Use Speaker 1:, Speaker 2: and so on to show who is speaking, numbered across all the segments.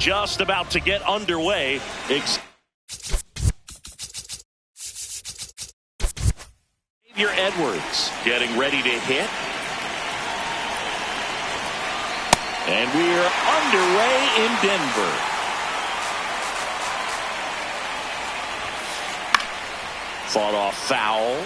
Speaker 1: just about to get underway. Xavier Edwards getting ready to hit. And we're underway in Denver. Fought off foul.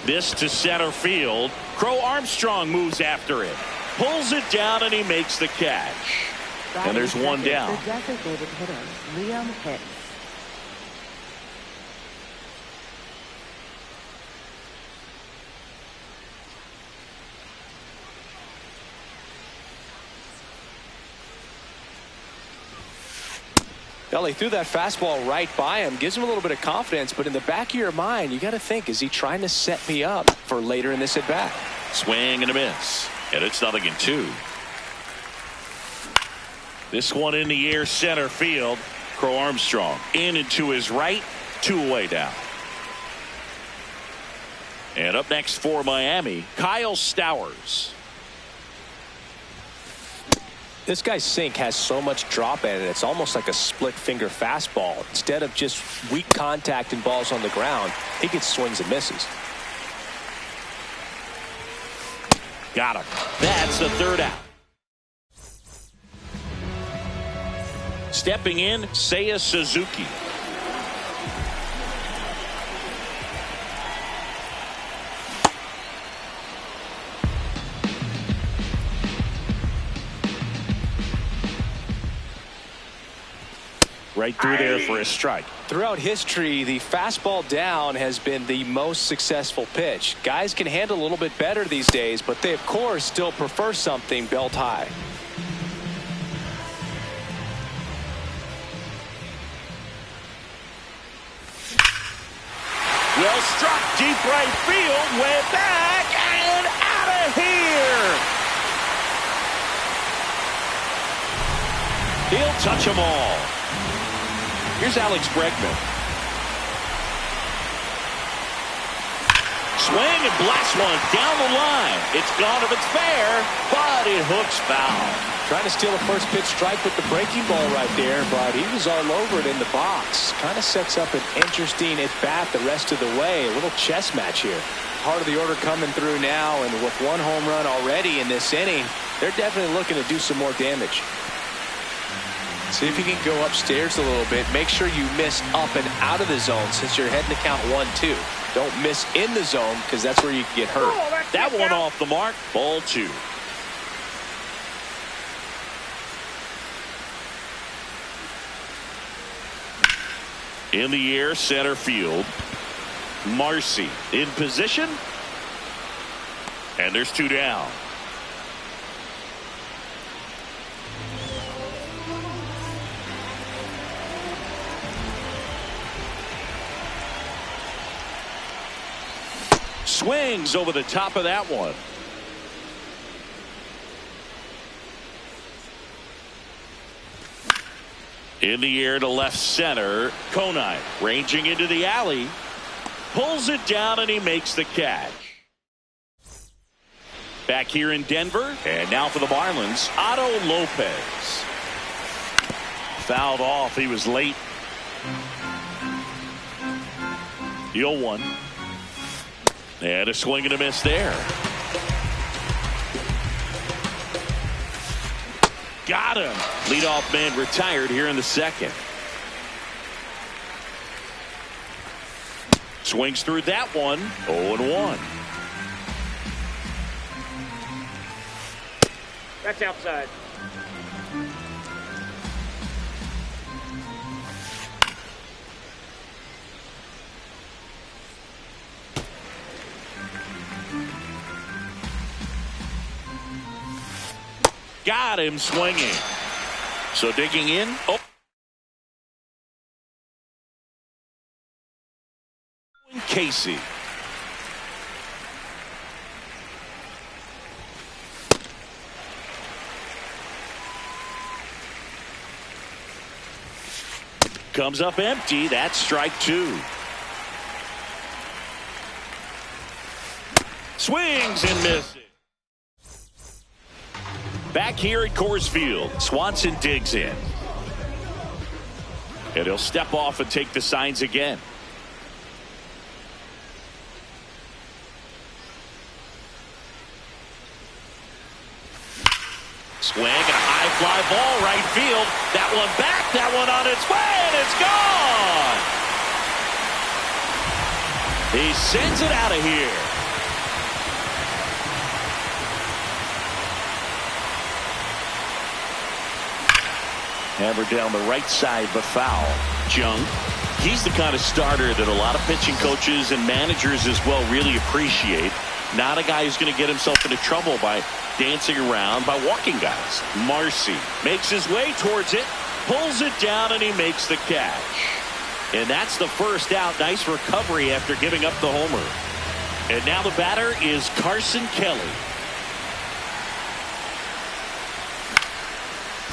Speaker 1: This to center field. Crow Armstrong moves after it. Pulls it down and he makes the catch. And there's one down.
Speaker 2: The designated hitter, Liam Hicks.
Speaker 3: Well, he threw that fastball right by him, gives him a little bit of confidence, but in the back of your mind, you got to think, is he trying to set me up for later in this at bat?
Speaker 1: Swing and a miss, and it's 0-2. This one in the air, center field. Crow Armstrong in and to his right, 2 away down. And up next for Miami, Kyle Stowers.
Speaker 3: This guy's sink has so much drop in it, it's almost like a split finger fastball. Instead of just weak contact and balls on the ground, he gets swings and misses.
Speaker 1: Got him. That's the third out. Stepping in, Seiya Suzuki. Right through there for a strike.
Speaker 3: Throughout history, the fastball down has been the most successful pitch. Guys can handle a little bit better these days, but they, of course, still prefer something belt high.
Speaker 1: Well struck, deep right field, way back and out of here. He'll touch them all. Here's Alex Bregman. Swing and blast one down the line. It's gone if it's fair, but it hooks foul.
Speaker 3: Trying to steal a first pitch strike with the breaking ball right there, but he was all over it in the box. Kind of sets up an interesting at bat the rest of the way. A little chess match here. Heart of the order coming through now, and with 1 home run already in this inning, they're definitely looking to do some more damage. See if you can go upstairs a little bit. Make sure you miss up and out of the zone since you're heading to count 1-2. Don't miss in the zone because that's where you can get hurt.
Speaker 1: That one off the mark. Ball 2. In the air, center field. Marcy in position. And there's 2 down. Swings over the top of that one. In the air to left center. Konai ranging into the alley. Pulls it down and he makes the catch. Back here in Denver. And now for the Marlins, Otto Lopez. Fouled off. He was late. The 0-1. And a swing and a miss there. Got him. Leadoff man retired here in the second. Swings through that one. 0-1.
Speaker 4: That's outside.
Speaker 1: Got him swinging. So digging in. Oh. Casey. Comes up empty. That's strike 2. Swing swings and misses. Back here at Coors Field, Swanson digs in. And he'll step off and take the signs again. Swing and a high fly ball right field. That one back, that one on its way, and it's gone. He sends it out of here. Hammered down the right side, but foul. Jung, he's the kind of starter that a lot of pitching coaches and managers as well really appreciate. Not a guy who's going to get himself into trouble by dancing around, by walking guys. Marcy makes his way towards it, pulls it down, and he makes the catch. And that's the first out. Nice recovery after giving up the homer. And now the batter is Carson Kelly.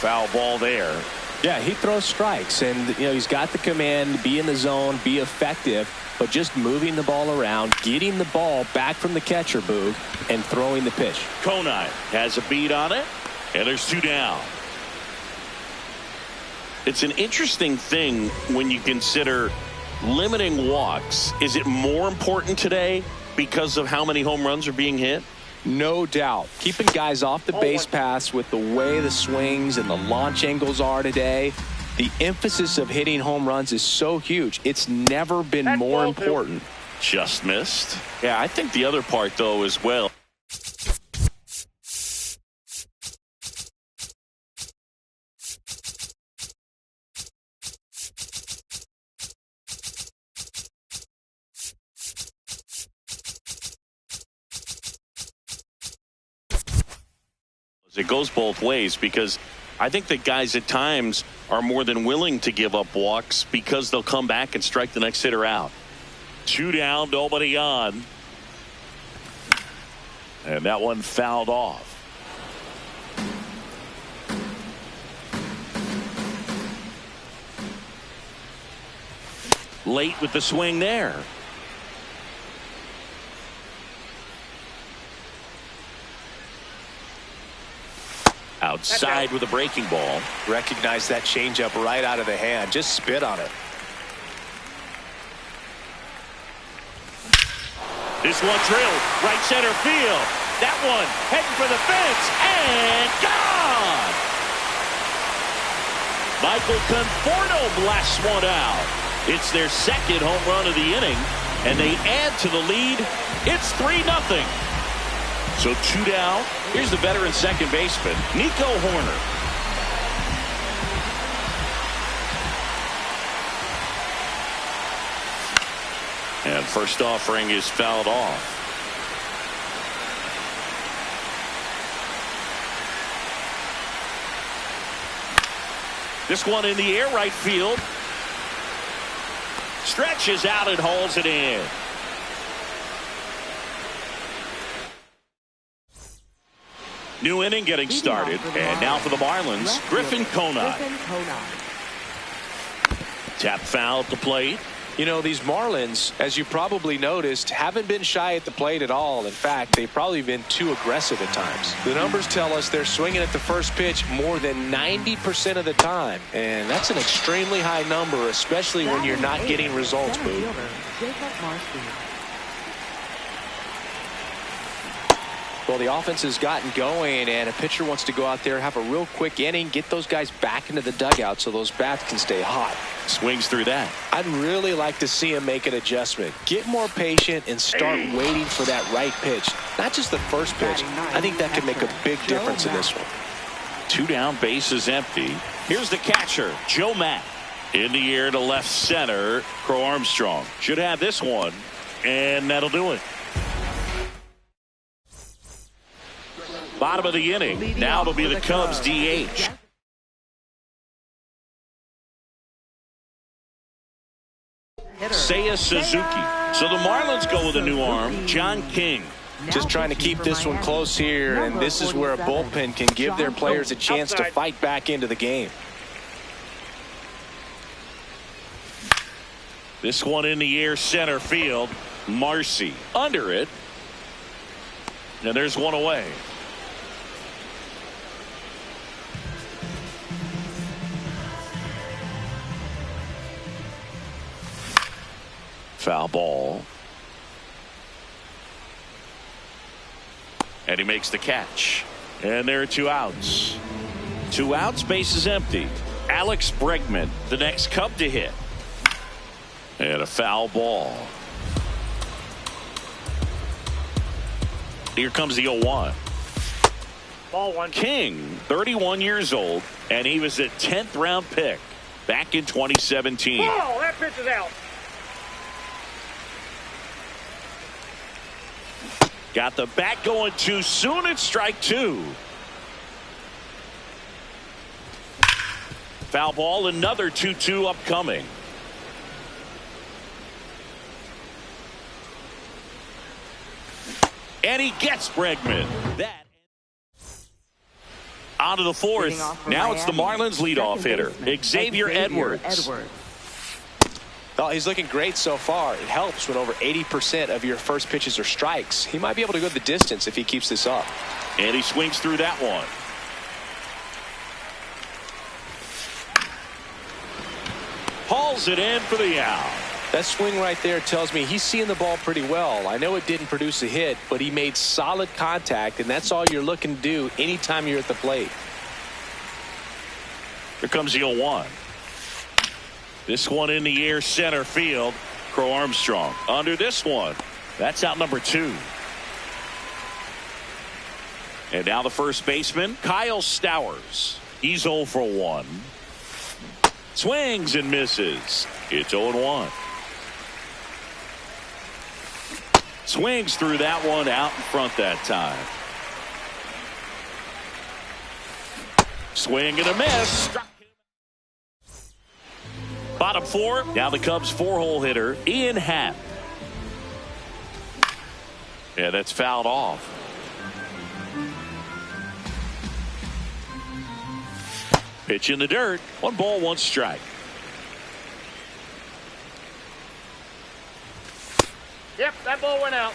Speaker 1: Foul ball there.
Speaker 3: Yeah, he throws strikes, and he's got the command, be in the zone, be effective, but just moving the ball around, getting the ball back from the catcher, Boog, and throwing the pitch.
Speaker 1: Conine has a beat on it, and there's 2 down. It's an interesting thing when you consider limiting walks. Is it more important today because of how many home runs are being hit?
Speaker 3: No doubt. Keeping guys off the base paths with the way the swings and the launch angles are today, the emphasis of hitting home runs is so huge. It's never been more important.
Speaker 1: Just missed. Yeah, I think the other part, though, as well. It goes both ways, because I think that guys at times are more than willing to give up walks because they'll come back and strike the next hitter out. 2 down, nobody on. And that one fouled off. Late with the swing there. Outside with a breaking ball.
Speaker 3: Recognize that changeup right out of the hand. Just spit on it.
Speaker 1: This one drilled right center field. That one heading for the fence and gone. Michael Conforto blasts one out. It's their second home run of the inning, and they add to the lead. It's 3-0. So 2 down. Here's the veteran second baseman, Nico Horner. And first offering is fouled off. This one in the air right field. Stretches out and hauls it in. New inning getting started, and now for the Marlins, Griffin Conine. Tap foul at the plate.
Speaker 3: These Marlins, as you probably noticed, haven't been shy at the plate at all. In fact, they've probably been too aggressive at times. The numbers tell us they're swinging at the first pitch more than 90% of the time, and that's an extremely high number, especially when you're not getting results, Boo. Well, the offense has gotten going, and a pitcher wants to go out there, have a real quick inning, get those guys back into the dugout so those bats can stay hot.
Speaker 1: Swings through that.
Speaker 3: I'd really like to see him make an adjustment. Get more patient and start waiting for that right pitch. Not just the first pitch. I think that could make a big difference in this one.
Speaker 1: 2 down, base is empty. Here's the catcher, Joe Matt. In the air to left center, Crow Armstrong. Should have this one, and that'll do it. Bottom of the inning. Now it'll be the Cubs DH. Seiya Suzuki. So the Marlins go with a new arm, John King.
Speaker 3: Just trying to keep this one close here, and this is where a bullpen can give their players a chance to fight back into the game.
Speaker 1: This one in the air center field. Marcy under it. And there's one away. Foul ball. And he makes the catch. And there are 2 outs. 2 outs, base is empty. Alex Bregman, the next Cub to hit. And a foul ball. Here comes the 0-1.
Speaker 4: Ball 1.
Speaker 1: King, 31 years old, and he was a 10th round pick back in 2017.
Speaker 4: Oh, that pitch is out.
Speaker 1: Got the bat going too soon. It's strike 2. Foul ball, another 2-2 upcoming. And he gets Bregman. That out of the 4th. Now it's the Marlins leadoff hitter, Xavier Edwards.
Speaker 3: Well, he's looking great so far. It helps when over 80% of your first pitches are strikes. He might be able to go the distance if he keeps this up.
Speaker 1: And he swings through that one. Hauls it in for the out.
Speaker 3: That swing right there tells me he's seeing the ball pretty well. I know it didn't produce a hit, but he made solid contact, and that's all you're looking to do anytime you're at the plate.
Speaker 1: Here comes the 0-1. This one in the air, center field. Crow Armstrong under this one. That's out number 2. And now the first baseman, Kyle Stowers. He's 0 for 1. Swings and misses. It's 0-1. Swings through that one, out in front that time. Swing and a miss. Struck him. Bottom 4. Now the Cubs 4-hole hitter, Ian Happ. Yeah, that's fouled off. Pitch in the dirt. 1 ball, 1 strike.
Speaker 4: Yep, that ball went out.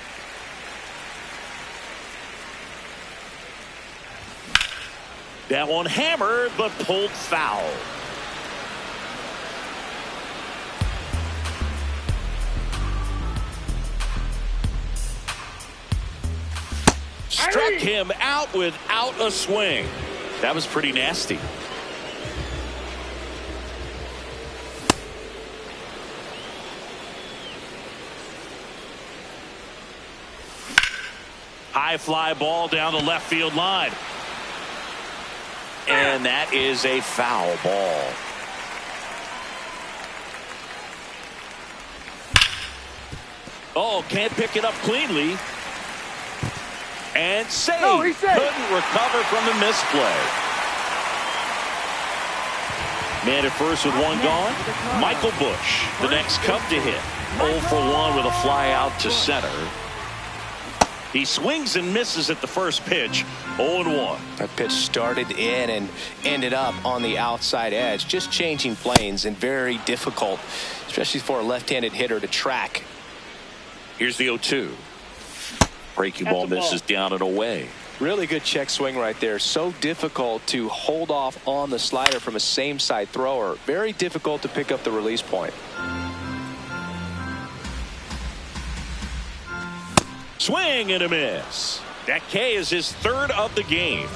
Speaker 1: That one hammered, but pulled foul. Struck him out without a swing. That was pretty nasty. High fly ball down the left field line. And that is a foul ball. Oh, can't pick it up cleanly. And saved.
Speaker 4: No, he saved.
Speaker 1: Couldn't recover from the misplay. Man at first with 1 gone. Michael Busch, the next Cub to hit. 0 for 1 with a fly out to center. He swings and misses at the first pitch. 0-1.
Speaker 3: That pitch started in and ended up on the outside edge. Just changing planes and very difficult, especially for a left-handed hitter to track.
Speaker 1: Here's the 0-2. Breaking ball misses down and away.
Speaker 3: Really good check swing right there. So difficult to hold off on the slider from a same side thrower. Very difficult to pick up the release point.
Speaker 1: Swing and a miss. That K is his 3rd of the game.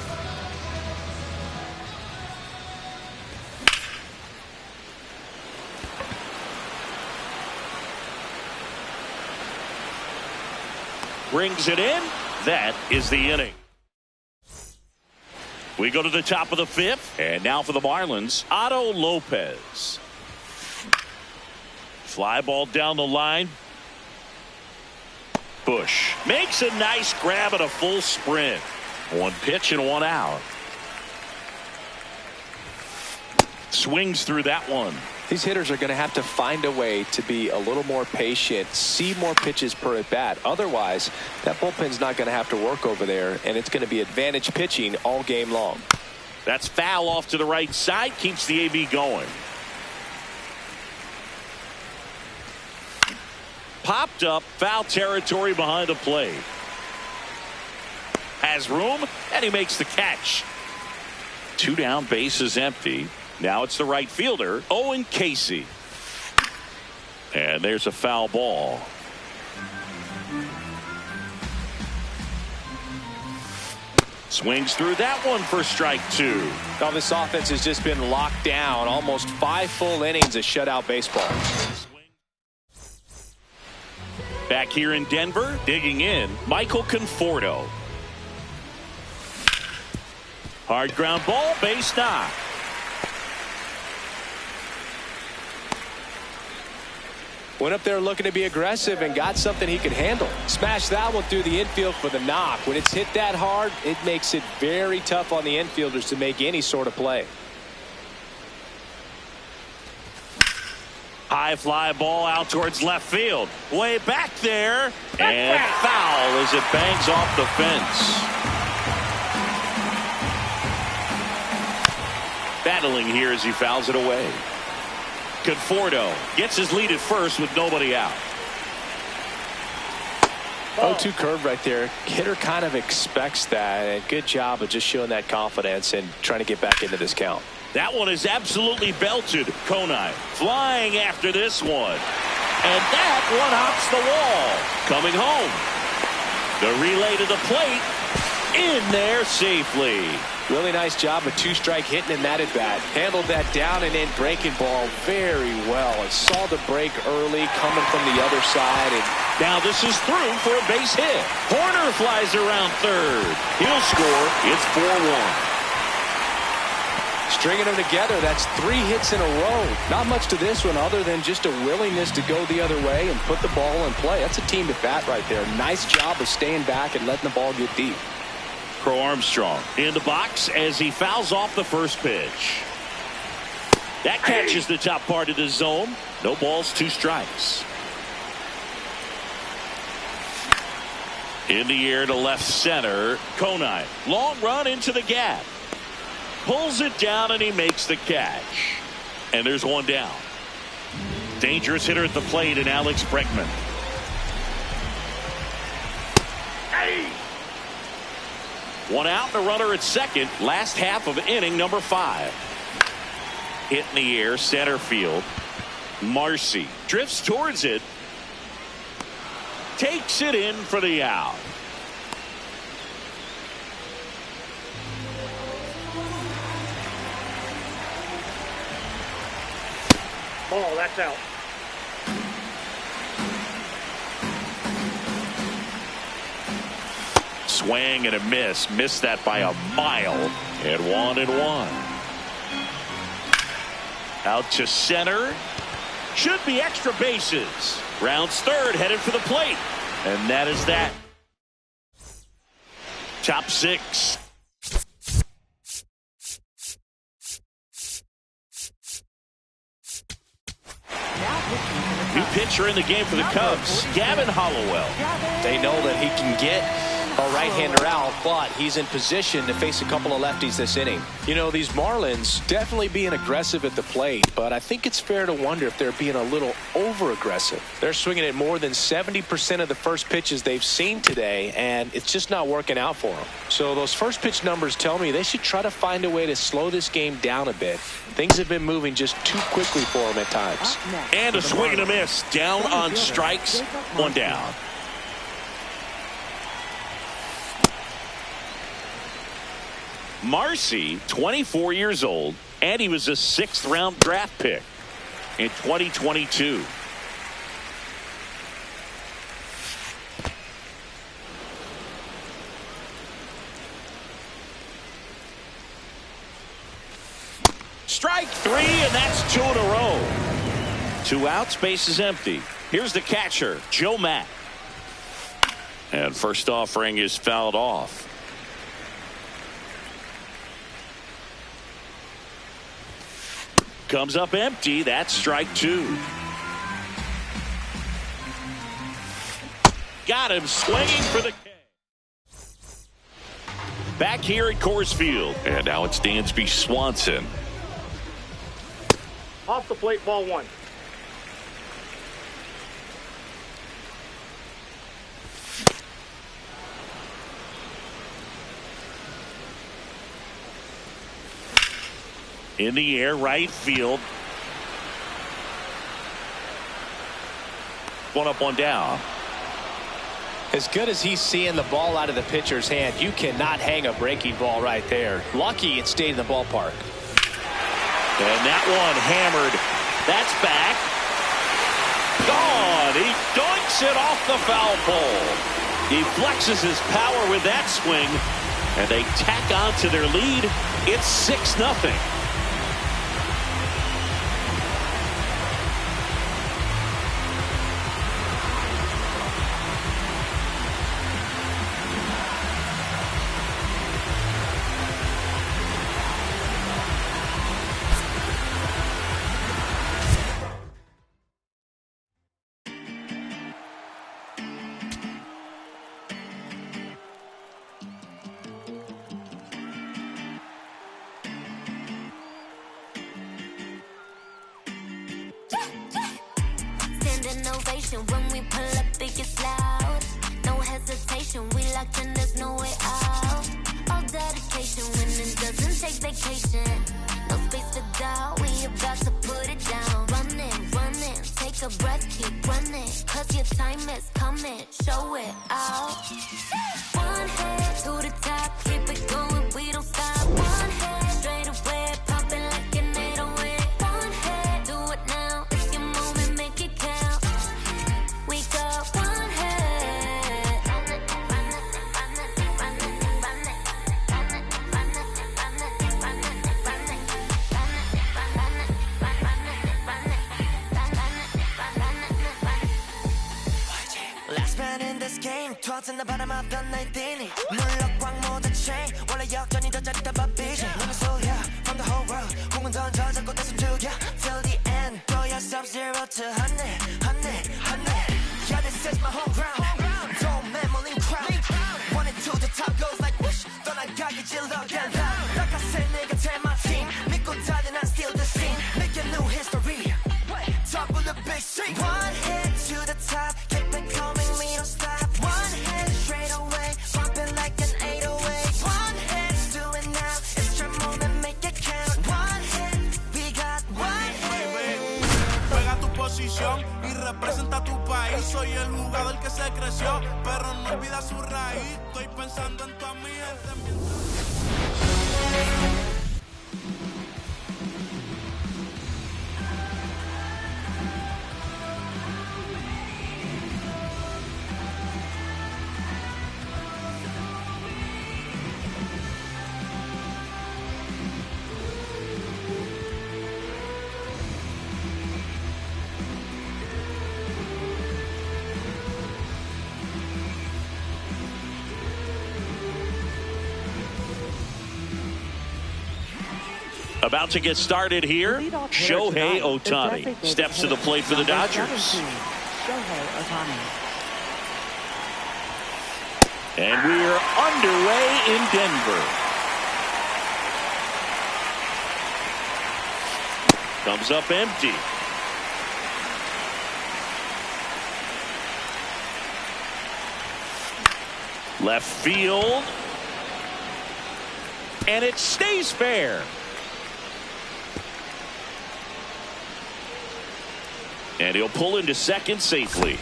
Speaker 1: Brings it in. That is the inning. We go to the top of the 5th. And now for the Marlins, Otto Lopez. Fly ball down the line. Busch makes a nice grab at a full sprint. 1 pitch and 1 out. Swings through that one.
Speaker 3: These hitters are going to have to find a way to be a little more patient, see more pitches per at bat. Otherwise, that bullpen's not going to have to work over there, and it's going to be advantage pitching all game long.
Speaker 1: That's foul off to the right side, keeps the AB going. Popped up, foul territory behind the plate. has room, and he makes the catch. 2 down, bases empty. Now it's the right fielder, Owen Casey. And there's a foul ball. Swings through that one for strike 2.
Speaker 3: Now this offense has just been locked down. Almost 5 full innings of shutout baseball.
Speaker 1: Back here in Denver, digging in, Michael Conforto. Hard ground ball, base knock.
Speaker 3: Went up there looking to be aggressive and got something he could handle. Smashed that one through the infield for the knock. When it's hit that hard, it makes it very tough on the infielders to make any sort of play.
Speaker 1: High fly ball out towards left field. Way back there. And foul as it bangs off the fence. Battling here as he fouls it away. Conforto gets his lead at first with nobody out.
Speaker 3: 0-2 curve right there. Hitter kind of expects that. And good job of just showing that confidence and trying to get back into this count.
Speaker 1: That one is absolutely belted. Konai flying after this one. And that one hops the wall. Coming home. The relay to the plate. In there safely.
Speaker 3: Really nice job of 2-strike hitting in that at bat. Handled that down and in breaking ball very well. And saw the break early coming from the other side. And
Speaker 1: now this is through for a base hit. Horner flies around third. He'll score. It's 4-1.
Speaker 3: Stringing them together, that's 3 hits in a row. Not much to this one other than just a willingness to go the other way and put the ball in play. That's a team at bat right there. Nice job of staying back and letting the ball get deep.
Speaker 1: Crow Armstrong in the box as he fouls off the first pitch. That catches the top part of the zone. No balls, 2 strikes. In the air to left center. Konai. Long run into the gap. Pulls it down and he makes the catch. And there's 1 down. Dangerous hitter at the plate in Alex Bregman. Hey! 1 out, and a runner at second. Last half of inning number 5. Hit in the air, center field. Marcy drifts towards it. Takes it in for the out.
Speaker 4: Ball, that's out.
Speaker 1: Swing and a miss. Missed that by a mile. And 1-1. Out to center. Should be extra bases. Rounds third, headed for the plate. And that is that. Top 6. New pitcher in the game for the Cubs, Gavin Hollowell.
Speaker 3: They know that he can get a right-hander out, but he's in position to face a couple of lefties this inning. You know, these Marlins definitely being aggressive at the plate, but I think it's fair to wonder if they're being a little over-aggressive. They're swinging at more than 70% of the first pitches they've seen today, and it's just not working out for them. So those first pitch numbers tell me they should try to find a way to slow this game down a bit. Things have been moving just too quickly for them at times.
Speaker 1: And a swing and a miss. Down on strikes. 1 down. Marcy, 24 years old, and he was a 6th-round draft pick in 2022. Strike 3, and that's 2 in a row. 2 outs, base is empty. Here's the catcher, Joe Matt. And first offering is fouled off. Comes up empty. That's strike 2. Got him swinging for the K. Back here at Coors Field. And now it's Dansby Swanson.
Speaker 4: Off the plate, ball 1.
Speaker 1: In the air, right field. One up, one down.
Speaker 3: As good as he's seeing the ball out of the pitcher's hand, you cannot hang a breaking ball right there. Lucky it stayed in the ballpark.
Speaker 1: And that one hammered. That's back. Gone. He doinks it off the foul pole. He flexes his power with that swing, and they tack on to their lead. It's 6-0.
Speaker 5: Ovation when we pull up, it gets loud. No hesitation, we locked in, there's no way out. All dedication, winning doesn't take vacation. No space for doubt, we about to put it down. Running, take a breath, keep running. Cause your time is coming, show it out. One head to the top, keep it going, we don't stop. One head straight away, popping like an 808. One head, do it now, it's your moment, make it count. We got one head.
Speaker 6: Last man in this game, tossing the bottom of the night inning. 물럭광 모든 chain, 원래 역전이 더 짜릿한 바삐지. 눈을 쏠려 from the whole world. 공은 던져 잡고 다시 죽여 till the end. 너야 sub-zero to 100. Yeah, this is my home ground. Don't memory crowd. Wanted to the top goes like whoosh. 떠나가기 질러간 like I said, nigga, tell my team. 믿고 달린 I steal the scene. Make a new history. Top of the big scene. One hit to the top. Keep it coming, we don't stop. One hit straight away. Bumping like an 808. One hit, do it now. It's your moment, make it count. One hit, we got one hit.
Speaker 7: Juega tu posición y representa tu país. Soy el jugador que se creció, pero no olvida su raíz. Estoy pensando en tu amiga.
Speaker 1: About to get started here. Shohei Ohtani steps to the plate for the Dodgers.
Speaker 2: Shohei Ohtani.
Speaker 1: And we're underway in Denver. Comes up empty. Left field. And it stays fair. And he'll pull into second safely.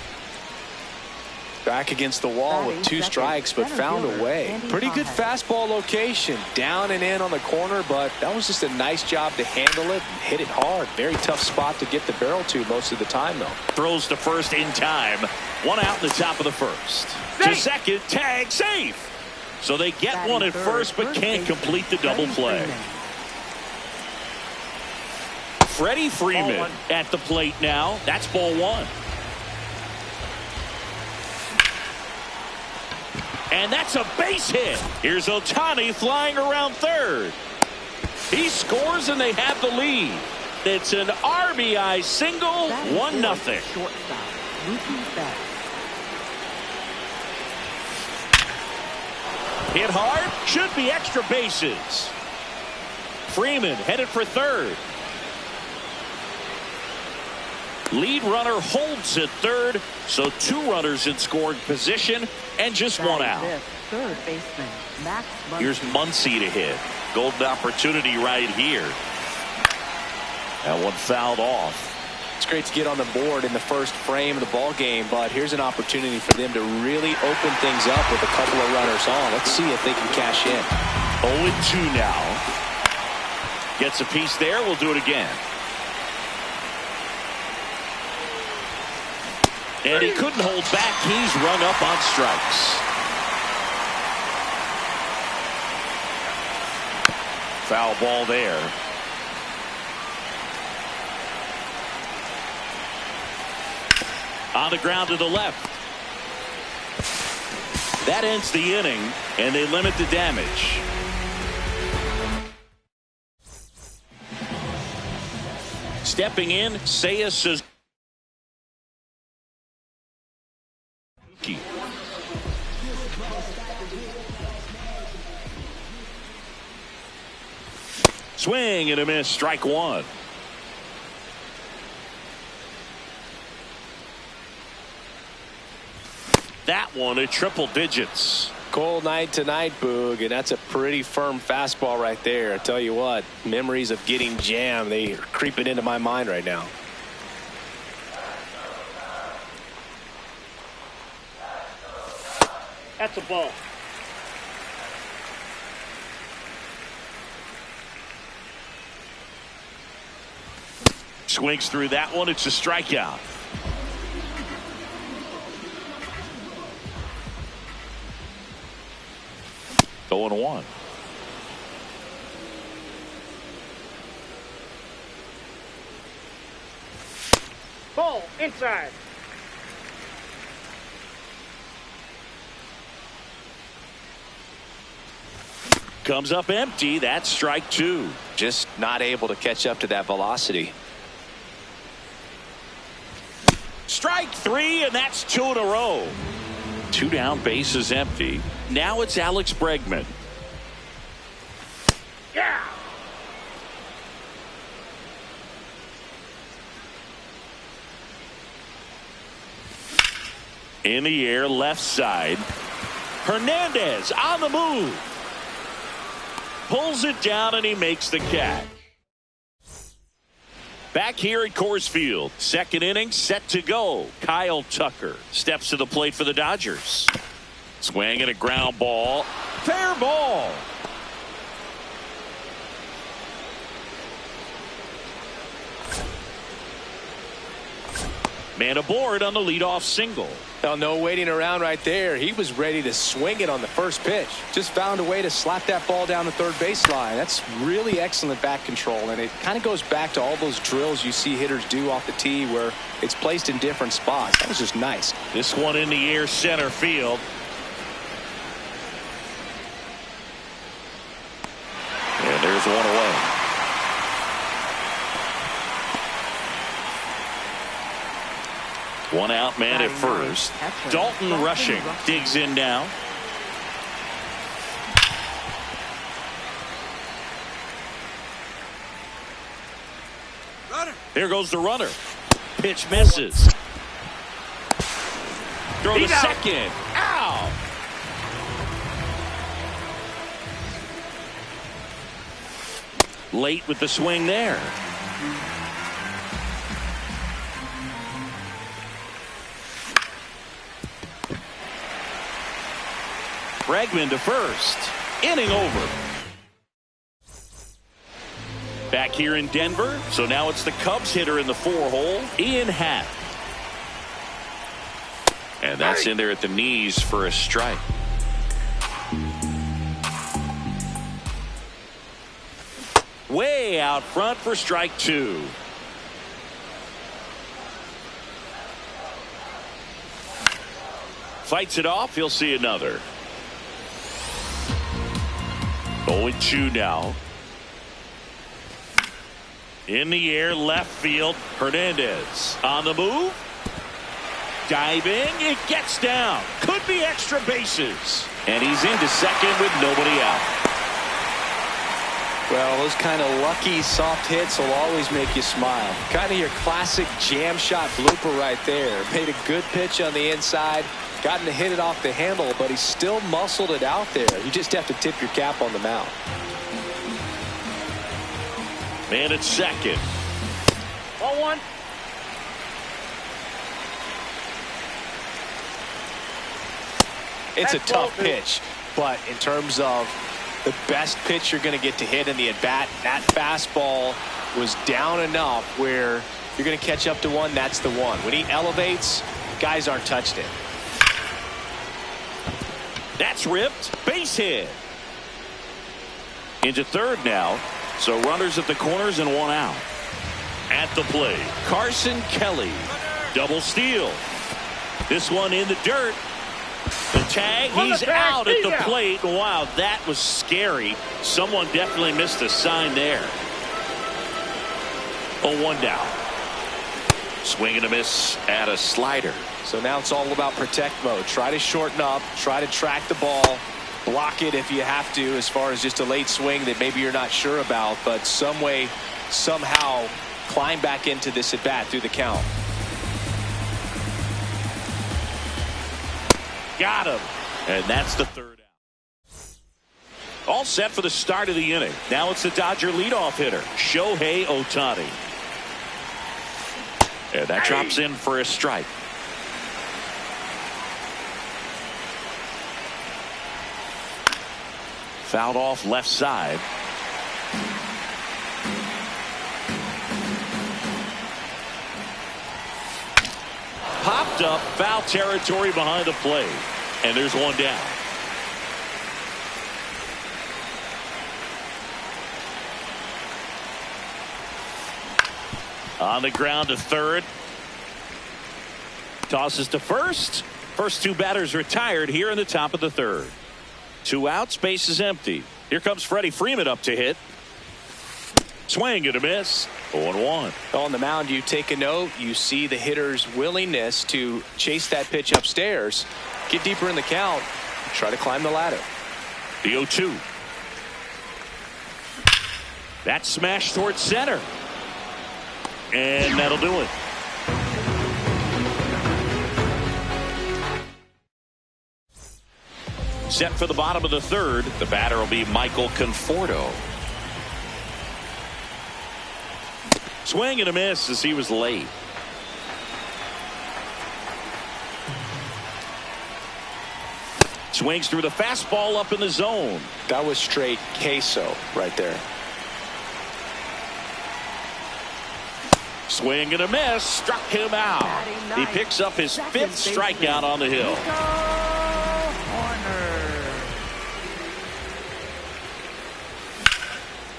Speaker 3: Back against the wall with 2 strikes, but found a way. Pretty good fastball location. Down and in on the corner, but that was just a nice job to handle it and hit it hard. Very tough spot to get the barrel to most of the time, though.
Speaker 1: Throws to first in time. 1 out in the top of the first. To second, tag, safe. So they get one at first, but can't complete the double play. Freddie Freeman at the plate now. That's ball 1. And that's a base hit. Here's Ohtani flying around third. He scores and they have the lead. It's an RBI single, 1-0. Hit hard, should be extra bases. Freeman headed for third. Lead runner holds at third, so 2 runners in scoring position and just 1 out.
Speaker 2: Third baseman, Max Muncy.
Speaker 1: Here's Muncy to hit. Golden opportunity right here. That one fouled off.
Speaker 3: It's great to get on the board in the first frame of the ball game, but here's an opportunity for them to really open things up with a couple of runners on. Let's see if they can cash in.
Speaker 1: 0-2 now. Gets a piece there. We'll do it again. And he couldn't hold back. He's rung up on strikes. Foul ball there. On the ground to the left. That ends the inning, and they limit the damage. Stepping in, Seiya Suzuki. Swing and a miss, strike one. That one at triple digits.
Speaker 3: Cold night tonight, Boog, and that's a pretty firm fastball right there. I tell you what, memories of getting jammed, they are creeping into my mind right now.
Speaker 4: That's a ball.
Speaker 1: Swings through that one. It's a strikeout. Going 1.
Speaker 4: Ball inside.
Speaker 1: Comes up empty. That's strike 2.
Speaker 3: Just not able to catch up to that velocity.
Speaker 1: Strike 3, and that's 2 in a row. 2 down, bases empty. Now it's Alex Bregman.
Speaker 4: Yeah.
Speaker 1: In the air, left side. Hernandez on the move. Pulls it down, and he makes the catch. Back here at Coors Field, second inning set to go. Kyle Tucker steps to the plate for the Dodgers. Swing and a ground ball. Fair ball. Man aboard on the leadoff single.
Speaker 3: Well, no waiting around right there. He was ready to swing it on the first pitch. Just found a way to slap that ball down the third baseline. That's really excellent bat control, and it kind of goes back to all those drills you see hitters do off the tee where it's placed in different spots. That was just nice.
Speaker 1: This one in the air, center field. And there's one away. One out, man at first. Dalton rushing. Digs in now. There goes the runner. Pitch misses. Throw to second. Ow! Late with the swing there. Bregman to first. Inning over. Back here in Denver. So now it's the Cubs hitter in the 4-hole, Ian Happ. And that's in there at the knees for a strike. Way out front for strike 2. Fights it off. He'll see another. 0-2 now. In the air, left field. Hernandez on the move. Diving. It gets down. Could be extra bases. And he's into second with nobody out.
Speaker 3: Well, those kind of lucky soft hits will always make you smile. Kind of your classic jam shot blooper right there. Made a good pitch on the inside. Gotten to hit it off the handle, but he still muscled it out there. You just have to tip your cap on the mound.
Speaker 1: Man at second.
Speaker 4: Ball one.
Speaker 3: It's a
Speaker 4: That's ball
Speaker 3: tough
Speaker 4: two.
Speaker 3: pitch, but in terms of the best pitch you're going to get to hit in the at-bat, that fastball was down enough where you're going to catch up to one. That's the one. When he elevates, guys aren't touched it.
Speaker 1: That's ripped. Base hit. Into third now. So runners at the corners and one out. At the plate, Carson Kelly. Double steal. This one in the dirt. The tag, he's out at the plate. Wow, that was scary. Someone definitely missed a sign there. 0-1 down. Swing and a miss at a slider.
Speaker 3: So now it's all about protect mode. Try to shorten up, try to track the ball, block it if you have to, as far as just a late swing that maybe you're not sure about, but some way, somehow climb back into this at bat through the count.
Speaker 1: Got him. And that's the third out. All set for the start of the inning. Now it's the Dodger leadoff hitter, Shohei Ohtani. And that drops in for a strike. Fouled off left side. Popped up, foul territory behind the plate. And there's one down. On the ground to third. Tosses to first. First two batters retired here in the top of the third. Two outs, base is empty. Here comes Freddie Freeman up to hit. Swing and a miss. 0-1.
Speaker 3: On the mound, you take a note. You see the hitter's willingness to chase that pitch upstairs, get deeper in the count, try to climb the ladder.
Speaker 1: The 0-2. That smash towards center. And that'll do it. Set for the bottom of the third. The batter will be Michael Conforto. Swing and a miss as he was late. Swings through the fastball up in the zone.
Speaker 3: That was straight queso right there.
Speaker 1: Swing and a miss. Struck him out. He picks up his fifth strikeout on the hill.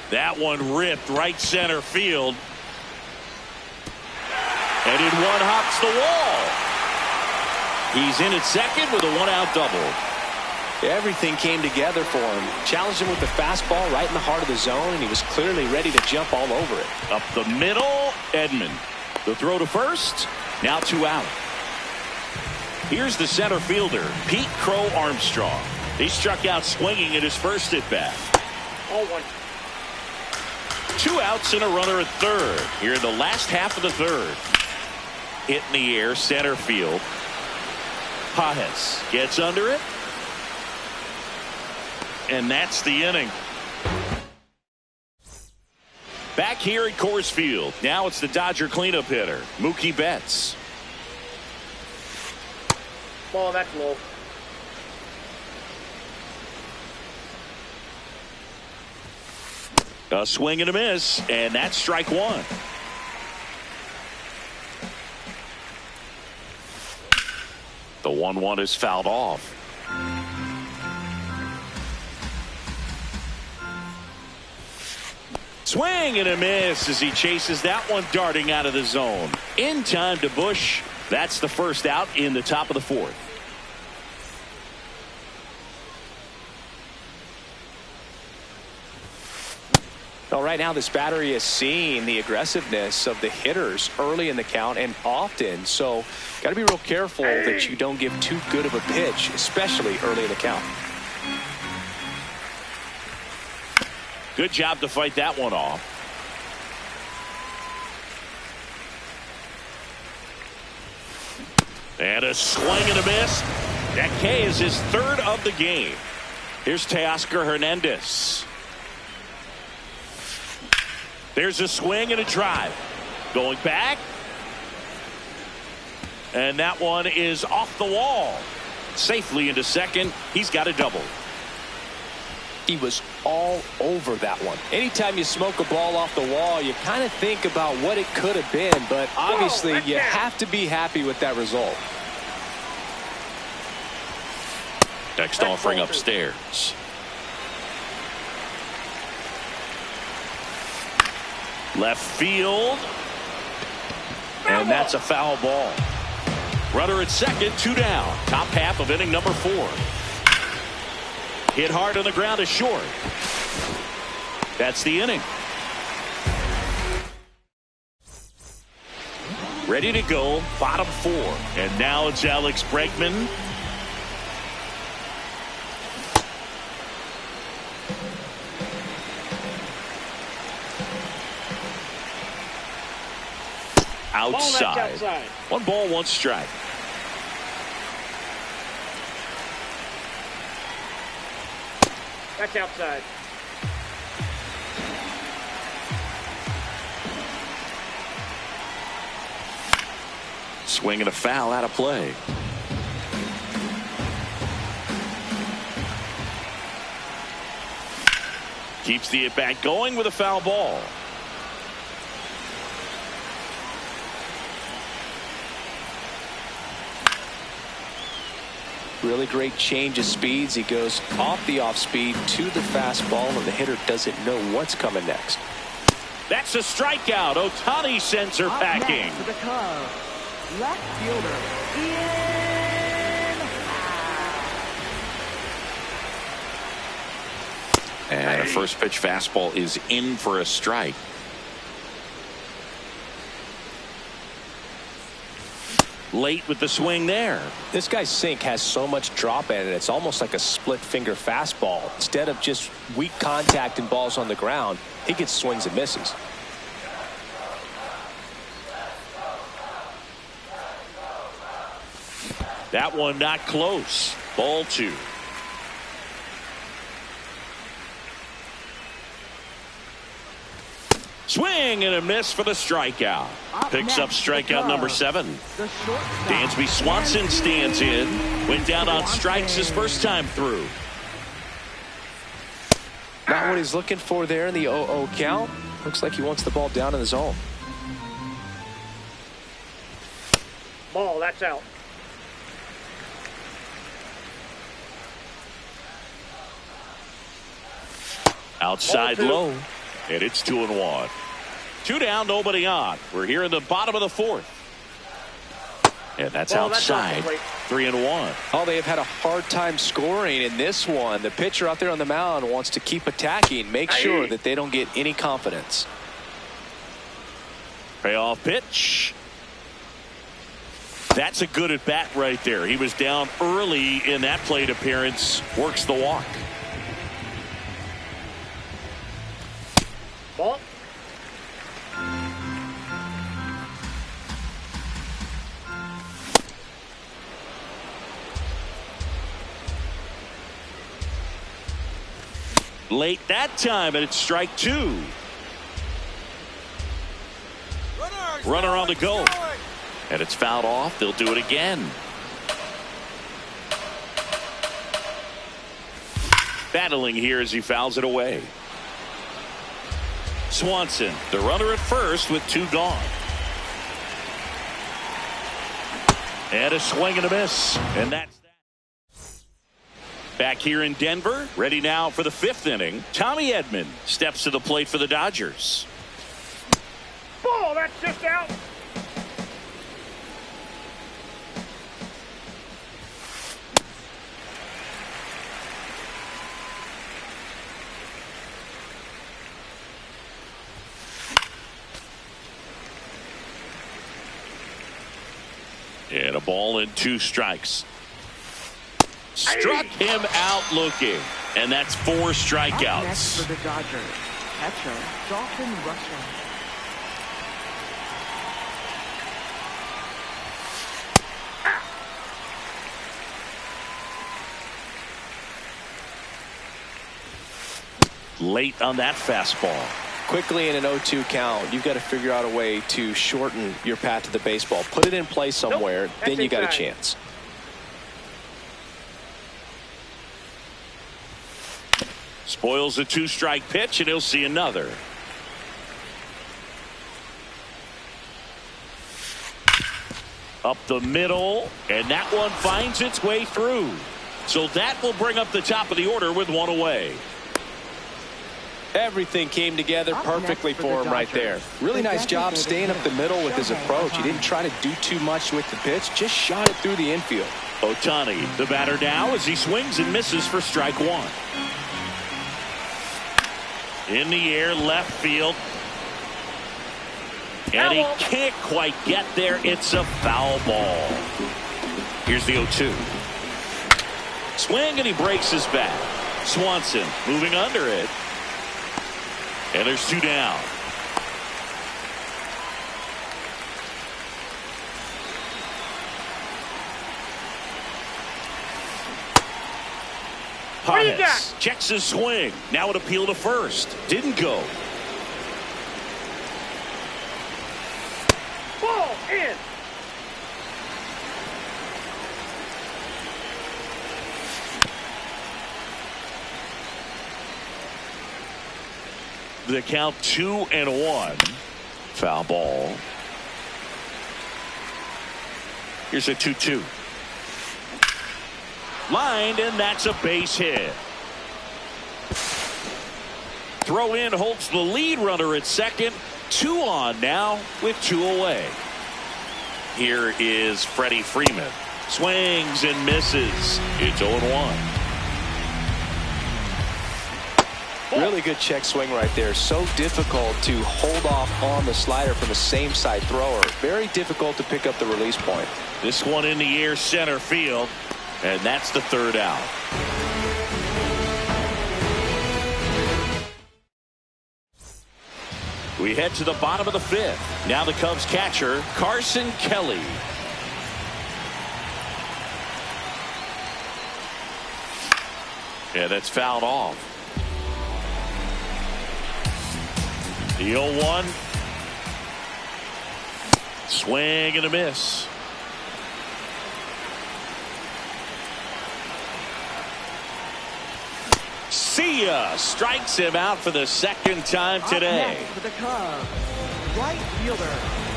Speaker 1: That one ripped right center field. And in one hops the wall. He's in at second with a one-out double.
Speaker 3: Everything came together for him. Challenged him with the fastball right in the heart of the zone, and he was clearly ready to jump all over it.
Speaker 1: Up the middle, Edman. The throw to first. Now two out. Here's the center fielder, Pete Crow Armstrong. He struck out swinging at his first at bat.
Speaker 4: 0-1.
Speaker 1: Two outs and a runner at third. Here in the last half of the third. Hit in the air, center field. Pages gets under it. And that's the inning. Back here at Coors Field. Now it's the Dodger cleanup hitter, Mookie Betts.
Speaker 4: Ball, that's low.
Speaker 1: A swing and a miss, and that's strike one. The 1-1 is fouled off. Swing and a miss as he chases that one darting out of the zone. In time to Bush. That's the first out in the top of the fourth.
Speaker 3: Well, right now this battery is seeing the aggressiveness of the hitters early in the count and often. So got to be real careful that you don't give too good of a pitch, especially early in the count.
Speaker 1: Good job to fight that one off. And a swing and a miss. That K is his third of the game. Here's Teoscar Hernandez. There's a swing and a drive. Going back. And that one is off the wall. Safely into second. He's got a double.
Speaker 3: He was all over that one. Anytime you smoke a ball off the wall, you kind of think about what it could have been, but obviously you have to be happy with that result.
Speaker 1: Next offering upstairs. Left field. And that's a foul ball. Runner at second, 2 down. Top half of inning number 4. Hit hard on the ground is short. That's the inning. Ready to go, bottom 4. And now it's Alex Bregman. Outside. 1 ball, 1 strike.
Speaker 4: That's outside.
Speaker 1: Swing and a foul out of play. Keeps the at-bat going with a foul ball.
Speaker 3: Really great change of speeds. He goes off the off speed to the fastball, and the hitter doesn't know what's coming next.
Speaker 1: That's a strikeout. Ohtani sends her packing.
Speaker 2: Next for the Cubs, left fielder Ian Happ.
Speaker 1: And a first pitch fastball is in for a strike. Late with the swing there.
Speaker 3: This guy's sink has so much drop in it, it's almost like a split finger fastball. Instead of just weak contact and balls on the ground, he gets swings and misses.
Speaker 1: That one not close. Ball 2. Swing and a miss for the strikeout. Picks up strikeout number 7. Dansby Swanson stands in. Went down on strikes his first time through.
Speaker 3: Not what he's looking for there in the 0-0 count. Looks like he wants the ball down in the zone.
Speaker 4: Ball, that's out.
Speaker 1: Outside low. And it's 2-1. 2 down, nobody on. We're here in the bottom of the 4th. And that's outside. 3-1.
Speaker 3: Oh, they have had a hard time scoring in this one. The pitcher out there on the mound wants to keep attacking, make sure that they don't get any confidence.
Speaker 1: Payoff pitch. That's a good at bat right there. He was down early in that plate appearance. Works the walk.
Speaker 4: Ball.
Speaker 1: Late that time, and it's strike 2. Runner on the go. And it's fouled off. They'll do it again. Battling here as he fouls it away. Swanson, the runner at first with 2 gone. And a swing and a miss. And that's that. Back here in Denver, ready now for the 5th inning. Tommy Edman steps to the plate for the Dodgers.
Speaker 4: Ball, that's just out.
Speaker 1: And a ball and 2 strikes. Struck him out looking. And that's 4 strikeouts.
Speaker 2: Next for the Dodgers, catcher Dalton Russell.
Speaker 1: Late on that fastball.
Speaker 3: quickly in an 0-2 count, you've got to figure out a way to shorten your path to the baseball. Put it in play somewhere,
Speaker 4: Nope,
Speaker 3: then you got a
Speaker 4: inside.
Speaker 3: chance.
Speaker 1: Spoils a 2-strike pitch, and he'll see another. Up the middle, and that one finds its way through. So that will bring up the top of the order with one away.
Speaker 3: Everything came together perfectly for him right there. Really nice job staying up the middle with his approach. He didn't try to do too much with the pitch, just shot it through the infield.
Speaker 1: Ohtani, the batter now, as he swings and misses for strike one. In the air, left field. And he can't quite get there. It's a foul ball. Here's the 0-2. Swing, and he breaks his bat. Swanson moving under it. And there's 2 down.
Speaker 4: What do you got?
Speaker 1: Pages checks his swing. Now an appeal to first. Didn't go.
Speaker 4: Ball in.
Speaker 1: The count 2-1. Foul ball. Here's a 2-2. Lined, and that's a base hit. Throw in holds the lead runner at second. 2 on now with 2 away. Here is Freddie Freeman. Swings and misses. It's 0-1.
Speaker 3: Really good check swing right there. So difficult to hold off on the slider from the same side thrower. Very difficult to pick up the release point.
Speaker 1: This one in the air, center field, and that's the 3rd out. We head to the bottom of the 5th. Now the Cubs catcher, Carson Kelly. Yeah, that's fouled off. The 0-1. Swing and a miss. See ya. Strikes him out for the 2nd time today.
Speaker 2: Up next for the Cubs, right fielder,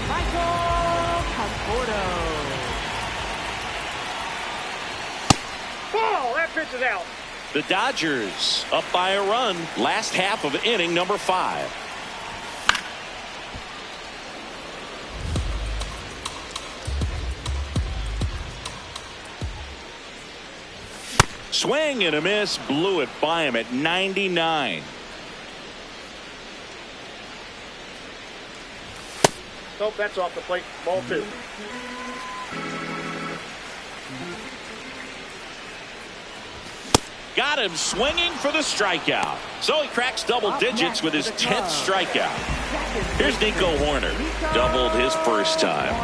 Speaker 2: Michael Conforto.
Speaker 4: Ball. That pitch is out.
Speaker 1: The Dodgers up by a run. Last half of inning number 5. Swing and a miss, blew it by him at 99.
Speaker 4: Nope, that's off the plate. Ball 2.
Speaker 1: Got him swinging for the strikeout. So he cracks double digits with his 10th strikeout. Here's Nico Horner. Doubled his first time.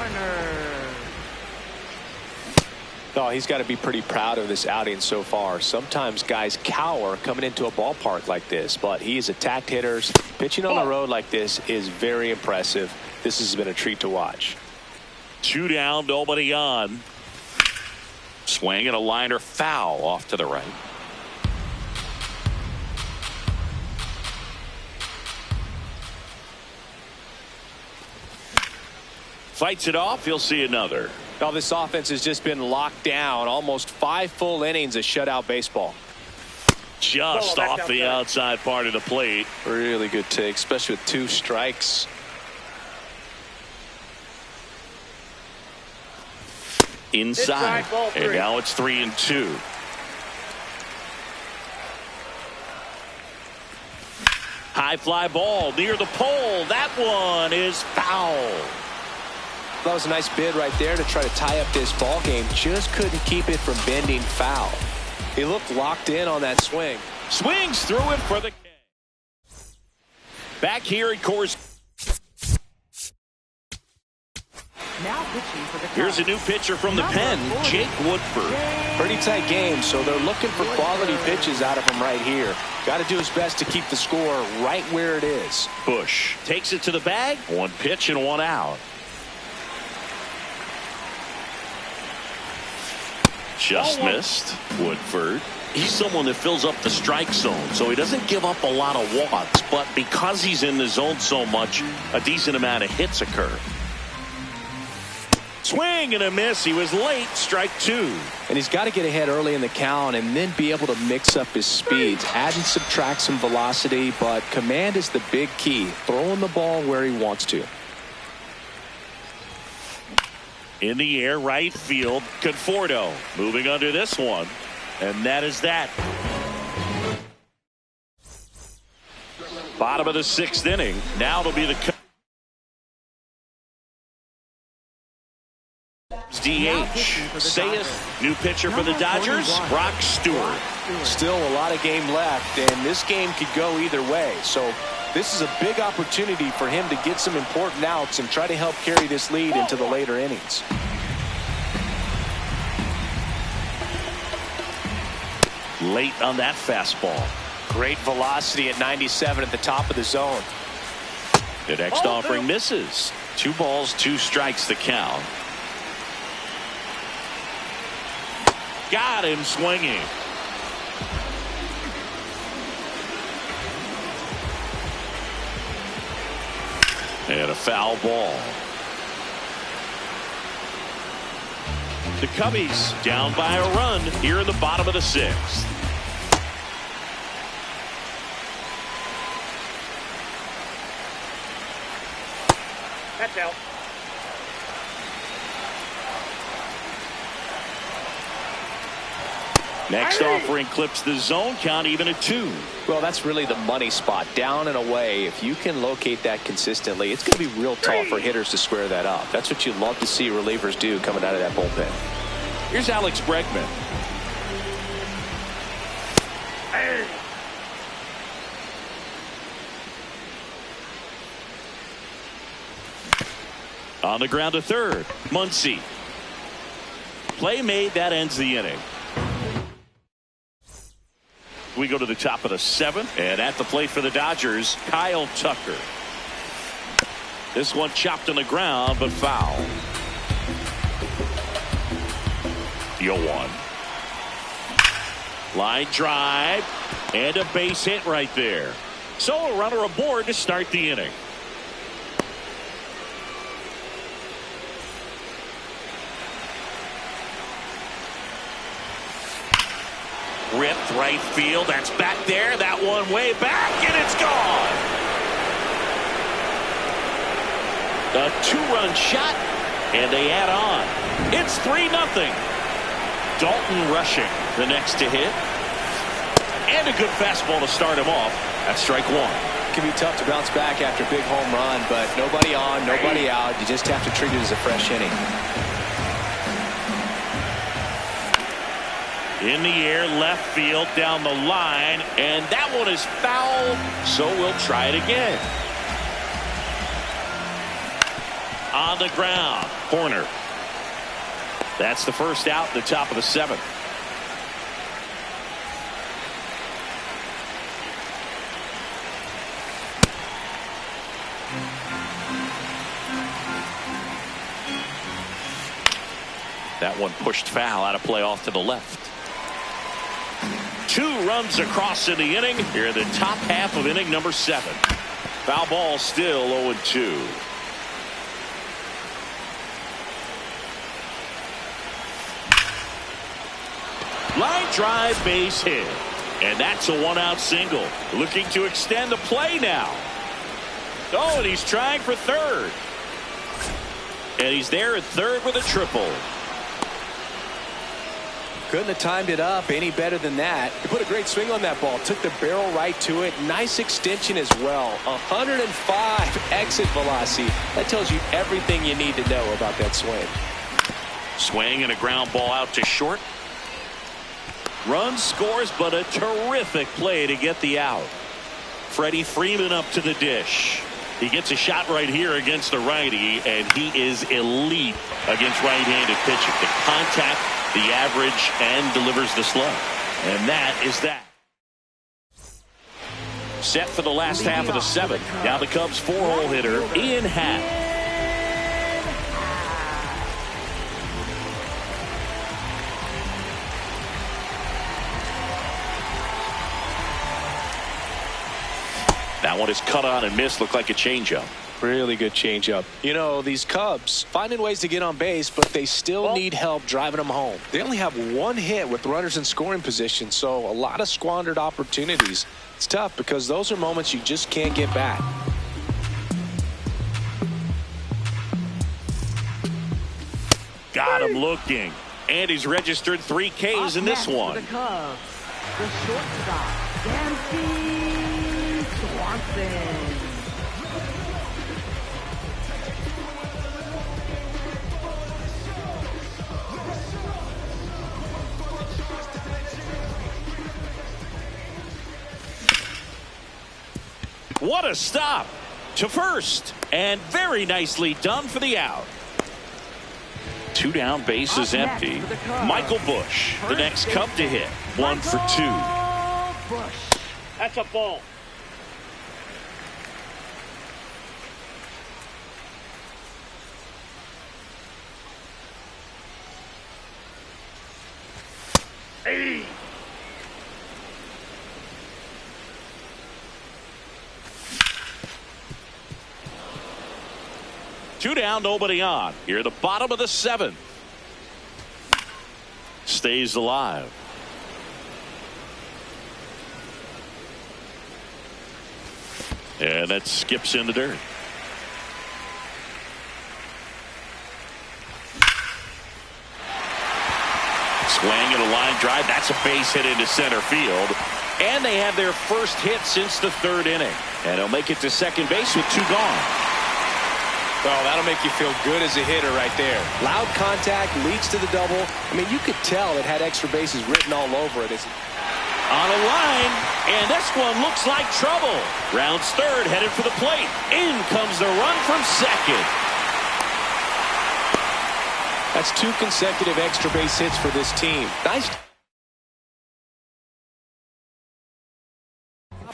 Speaker 3: Oh, he's got to be pretty proud of this outing so far. Sometimes guys cower coming into a ballpark like this, but he has attacked hitters. Pitching on the road like this is very impressive. This has been a treat to watch.
Speaker 1: 2 down, nobody on. Swing and a liner foul off to the right. Fights it off. He'll see another.
Speaker 3: Now this offense has just been locked down. Almost 5 full innings of shutout baseball.
Speaker 1: Just off the outside part of the plate.
Speaker 3: Really good take, especially with 2 strikes.
Speaker 1: Inside. And now it's 3-2. High fly ball near the pole. That one is foul.
Speaker 3: That was a nice bid right there to try to tie up this ball game. Just couldn't keep it from bending foul. He looked locked in on that swing.
Speaker 1: Swings through it for the K. Back here at Coors.
Speaker 2: Now pitching for the
Speaker 1: Here's a new pitcher from the pen, Jake Woodford.
Speaker 3: Pretty tight game, so they're looking for quality pitches out of him right here. Got to do his best to keep the score right where it is.
Speaker 1: Bush takes it to the bag. One pitch and one out. Just missed. Woodford. He's someone that fills up the strike zone, so he doesn't give up a lot of walks, but because he's in the zone so much, a decent amount of hits occur. Swing and a miss. He was late. Strike two.
Speaker 3: And he's got to get ahead early in the count and then be able to mix up his speeds, add and subtract some velocity, but command is the big key. Throwing the ball where he wants to.
Speaker 1: In the air, right field, Conforto moving under this one, and that is that. Bottom of the sixth inning. Now it'll be the DH. Sayas, new pitcher for the Dodgers, Brock Stewart.
Speaker 3: Still a lot of game left, and this game could go either way. So this is a big opportunity for him to get some important outs and try to help carry this lead into the later innings.
Speaker 1: Late on that fastball.
Speaker 3: Great velocity at 97 at the top of the zone.
Speaker 1: The next offering misses. 2 balls, 2 strikes the count. Got him swinging. And a foul ball. The Cubbies down by a run here in the bottom of the sixth.
Speaker 4: That's out.
Speaker 1: Next offering clips the zone count even at 2.
Speaker 3: Well, that's really the money spot, down and away. If you can locate that consistently, it's going to be real tough for hitters to square that up. That's what you love to see relievers do coming out of that bullpen.
Speaker 1: Here's Alex Bregman. On the ground to third, Muncy. Play made, that ends the inning. We go to the top of the 7th, and at the plate for the Dodgers, Kyle Tucker. This one chopped on the ground, but foul. The 0-1. Line drive, and a base hit right there. So a runner aboard to start the inning. Ripped right field. That's back there. That one way back, and it's gone. A 2-run shot, and they add on. It's 3-0. Dalton rushing, the next to hit. And a good fastball to start him off. That's strike 1.
Speaker 3: It can be tough to bounce back after a big home run, but nobody on, nobody out. You just have to treat it as a fresh inning.
Speaker 1: In the air, left field, down the line, and that one is fouled, so we'll try it again. On the ground, corner. That's the first out, the top of the 7th. That one pushed foul, out of play off to the left. 2 runs across in the inning here in the top half of inning number 7. Foul ball, still 0-2. Line drive, base hit, and that's a 1-out single. Looking to extend the play now. Oh, and he's trying for third, and he's there at third with a triple.
Speaker 3: Couldn't have timed it up any better than that. He put a great swing on that ball. Took the barrel right to it. Nice extension as well. 105 exit velocity. That tells you everything you need to know about that swing.
Speaker 1: Swing and a ground ball out to short. Run scores, but a terrific play to get the out. Freddie Freeman up to the dish. He gets a shot right here against the righty, and he is elite against right-handed pitching. The contact, the average, and delivers the slug. And that is that. Set for the last half of the seventh. Now the Cubs' four-hole hitter, Ian Happ. That one is cut on and missed. Looked like a changeup.
Speaker 3: Really good changeup. You know, these Cubs finding ways to get on base, but they still need help driving them home. They only have one hit with runners in scoring position, so a lot of squandered opportunities. It's tough because those are moments you just can't get back.
Speaker 1: Got him looking. And he's registered 3 Ks in this one.
Speaker 2: The Cubs, the shortstop, Dansby Swanson.
Speaker 1: What a stop to first, and very nicely done for the out. 2 down, bases empty. Michael Busch, the next Cub to hit. 1 for 2.
Speaker 4: That's a ball. Hey.
Speaker 1: Two down, nobody on. Here, the bottom of the 7th. Stays alive. And that skips in the dirt. Swing and a line drive. That's a base hit into center field. And they have their first hit since the 3rd inning. And they'll make it to second base with 2 gone.
Speaker 3: Oh, that'll make you feel good as a hitter right there. Loud contact leads to the double. I mean, you could tell it had extra bases written all over it.
Speaker 1: On a line, and this one looks like trouble. Rounds 3rd, headed for the plate. In comes the run from second.
Speaker 3: That's 2 consecutive extra base hits for this team. Nice.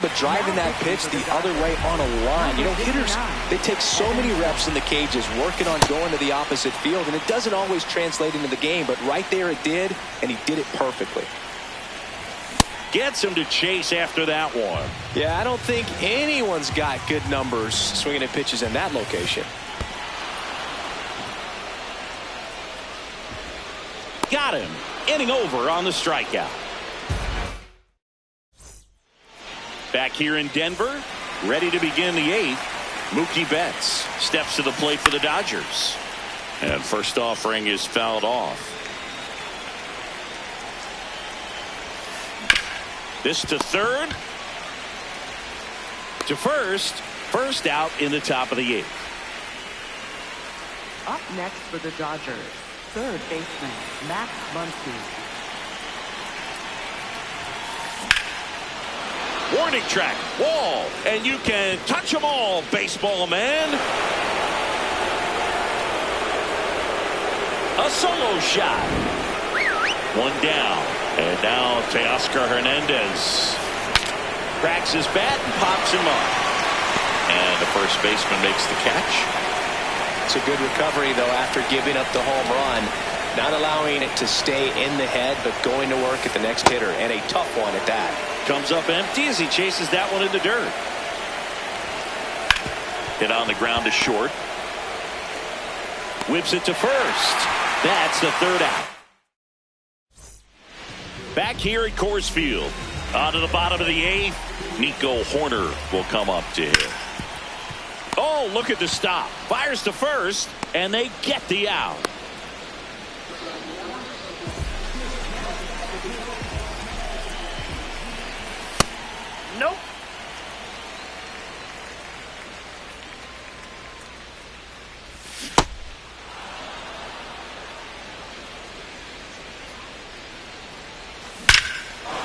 Speaker 3: But driving that pitch the other way on a line. You know, hitters, they take so many reps in the cages working on going to the opposite field, and it doesn't always translate into the game, but right there it did, and he did it perfectly.
Speaker 1: Gets him to chase after that one.
Speaker 3: Yeah, I don't think anyone's got good numbers swinging at pitches in that location.
Speaker 1: Got him. Inning over on the strikeout. Back here in Denver, ready to begin the 8th. Mookie Betts steps to the plate for the Dodgers. And first offering is fouled off. This to 3rd. To first. First out in the top of the 8th.
Speaker 2: Up next for the Dodgers, 3rd baseman, Max Muncy.
Speaker 1: Warning track, wall, and you can touch them all, baseball man. A solo shot. 1 down, and now Teoscar Hernandez cracks his bat and pops him up. And the first baseman makes the catch.
Speaker 3: It's a good recovery, though, after giving up the home run. Not allowing it to stay in the head, but going to work at the next hitter, and a tough one at that.
Speaker 1: Comes up empty as he chases that one in the dirt. Hit on the ground to short. Whips it to first. That's the 3rd out. Back here at Coors Field. On to the bottom of the 8th. Nico Horner will come up to hit. Oh, look at the stop. Fires to first, and they get the out.
Speaker 4: Nope.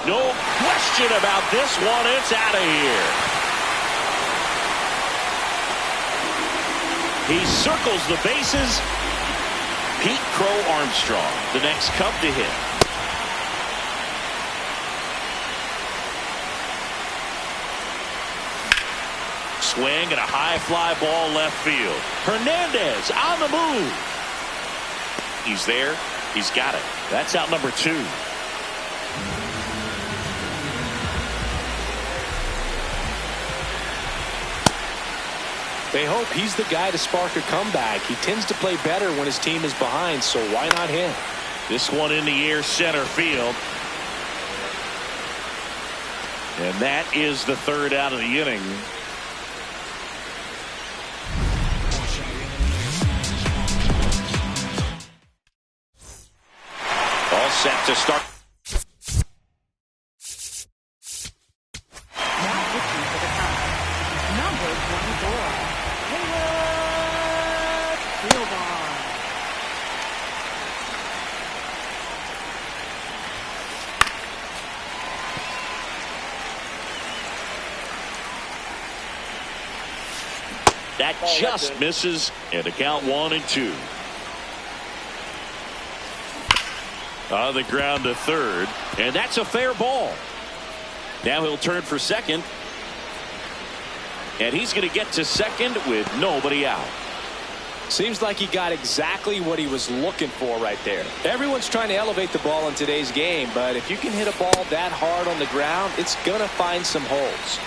Speaker 1: No question about this one. It's out of here. He circles the bases. Pete Crow Armstrong, the next Cub to hit. Swing and a high fly ball left field. Hernandez on the move. He's there. He's got it. That's out number 2.
Speaker 3: They hope he's the guy to spark a comeback. He tends to play better when his team is behind, so why not him?
Speaker 1: This one in the air, center field. And that is the 3rd out of the inning. All set to start.
Speaker 2: Now pitching for the Cubs, number 24.
Speaker 1: That just misses, and to count 1-2. On the ground to 3rd, and that's a fair ball. Now he'll turn for 2nd, and he's going to get to 2nd with nobody out.
Speaker 3: Seems like he got exactly what he was looking for right there. Everyone's trying to elevate the ball in today's game, but if you can hit a ball that hard on the ground, it's going to find some holes.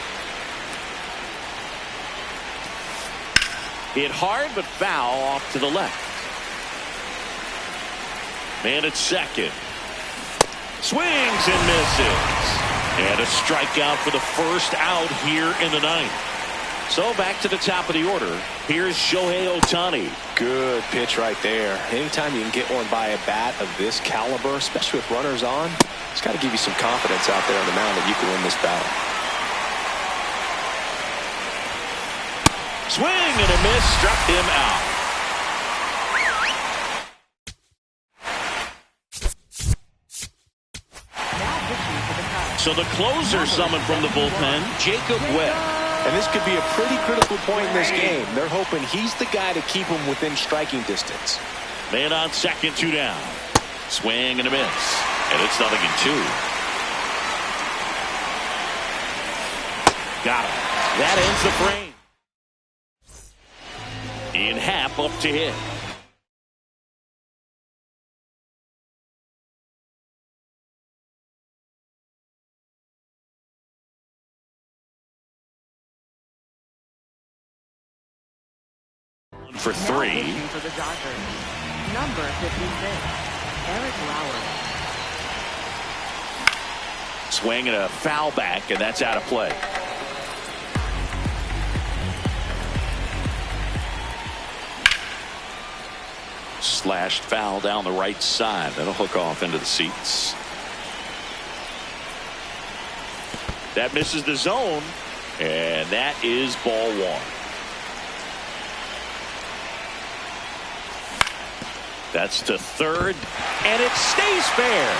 Speaker 1: Hit hard but foul off to the left. Man at 2nd. Swings and misses. And a strikeout for the 1st out here in the 9th. So back to the top of the order. Here's Shohei Ohtani.
Speaker 3: Good pitch right there. Anytime you can get one by a bat of this caliber, especially with runners on, it's got to give you some confidence out there on the mound that you can win this battle.
Speaker 1: Swing and a miss, struck him out. So the closer summoned from the bullpen, Jacob Webb.
Speaker 3: And this could be a pretty critical point in this game. They're hoping he's the guy to keep them within striking distance.
Speaker 1: Man on 2nd, 2 down. Swing and a miss. And it's 0-2. Got him. That ends the frame. Ian Happ up to hit. For 3.
Speaker 2: For the Dodgers, number 56, Eric Lauer.
Speaker 1: Swing and a foul back, and that's out of play. Slashed foul down the right side. That'll hook off into the seats. That misses the zone, and that is ball 1. That's to 3rd, and it stays fair.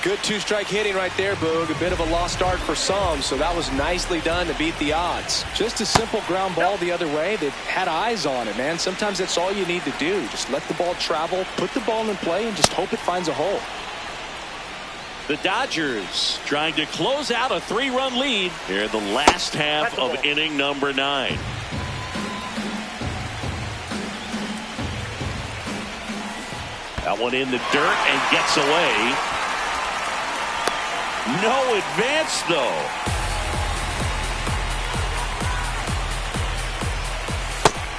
Speaker 3: Good 2-strike hitting right there, Boog. A bit of a lost start for some, so that was nicely done to beat the odds. Just a simple ground ball the other way. They had eyes on it, man. Sometimes that's all you need to do. Just let the ball travel, put the ball in play, and just hope it finds a hole.
Speaker 1: The Dodgers trying to close out a 3-run lead here in the last half of inning number 9. That one in the dirt and gets away. No advance, though.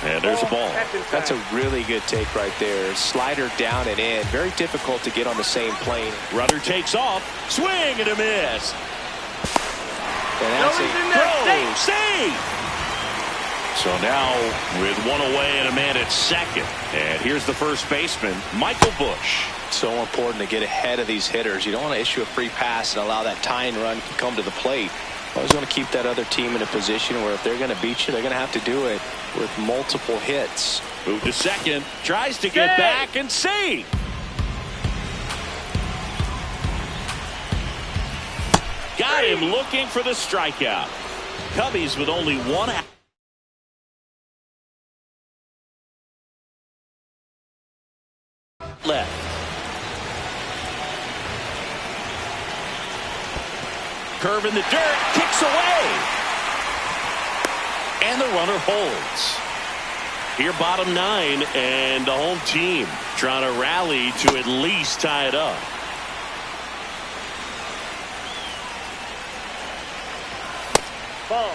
Speaker 1: And there's a ball.
Speaker 3: That's a really good take right there. Slider down and in. Very difficult to get on the same plane.
Speaker 1: Runner takes off. Swing and a miss.
Speaker 3: And that's a
Speaker 1: throw. Save. So now with 1 away and a man at 2nd. And here's the first baseman, Michael Busch.
Speaker 3: So important to get ahead of these hitters. You don't want to issue a free pass and allow that tying run to come to the plate. Always want to keep that other team in a position where if they're going to beat you, they're going to have to do it with multiple hits.
Speaker 1: Move to 2nd. Tries to get back and save. Got him looking for the strikeout. Cubbies with only one out. Left. Curve in the dirt, kicks away. And the runner holds. Here bottom 9, and the home team trying to rally to at least tie it up.
Speaker 4: Ball.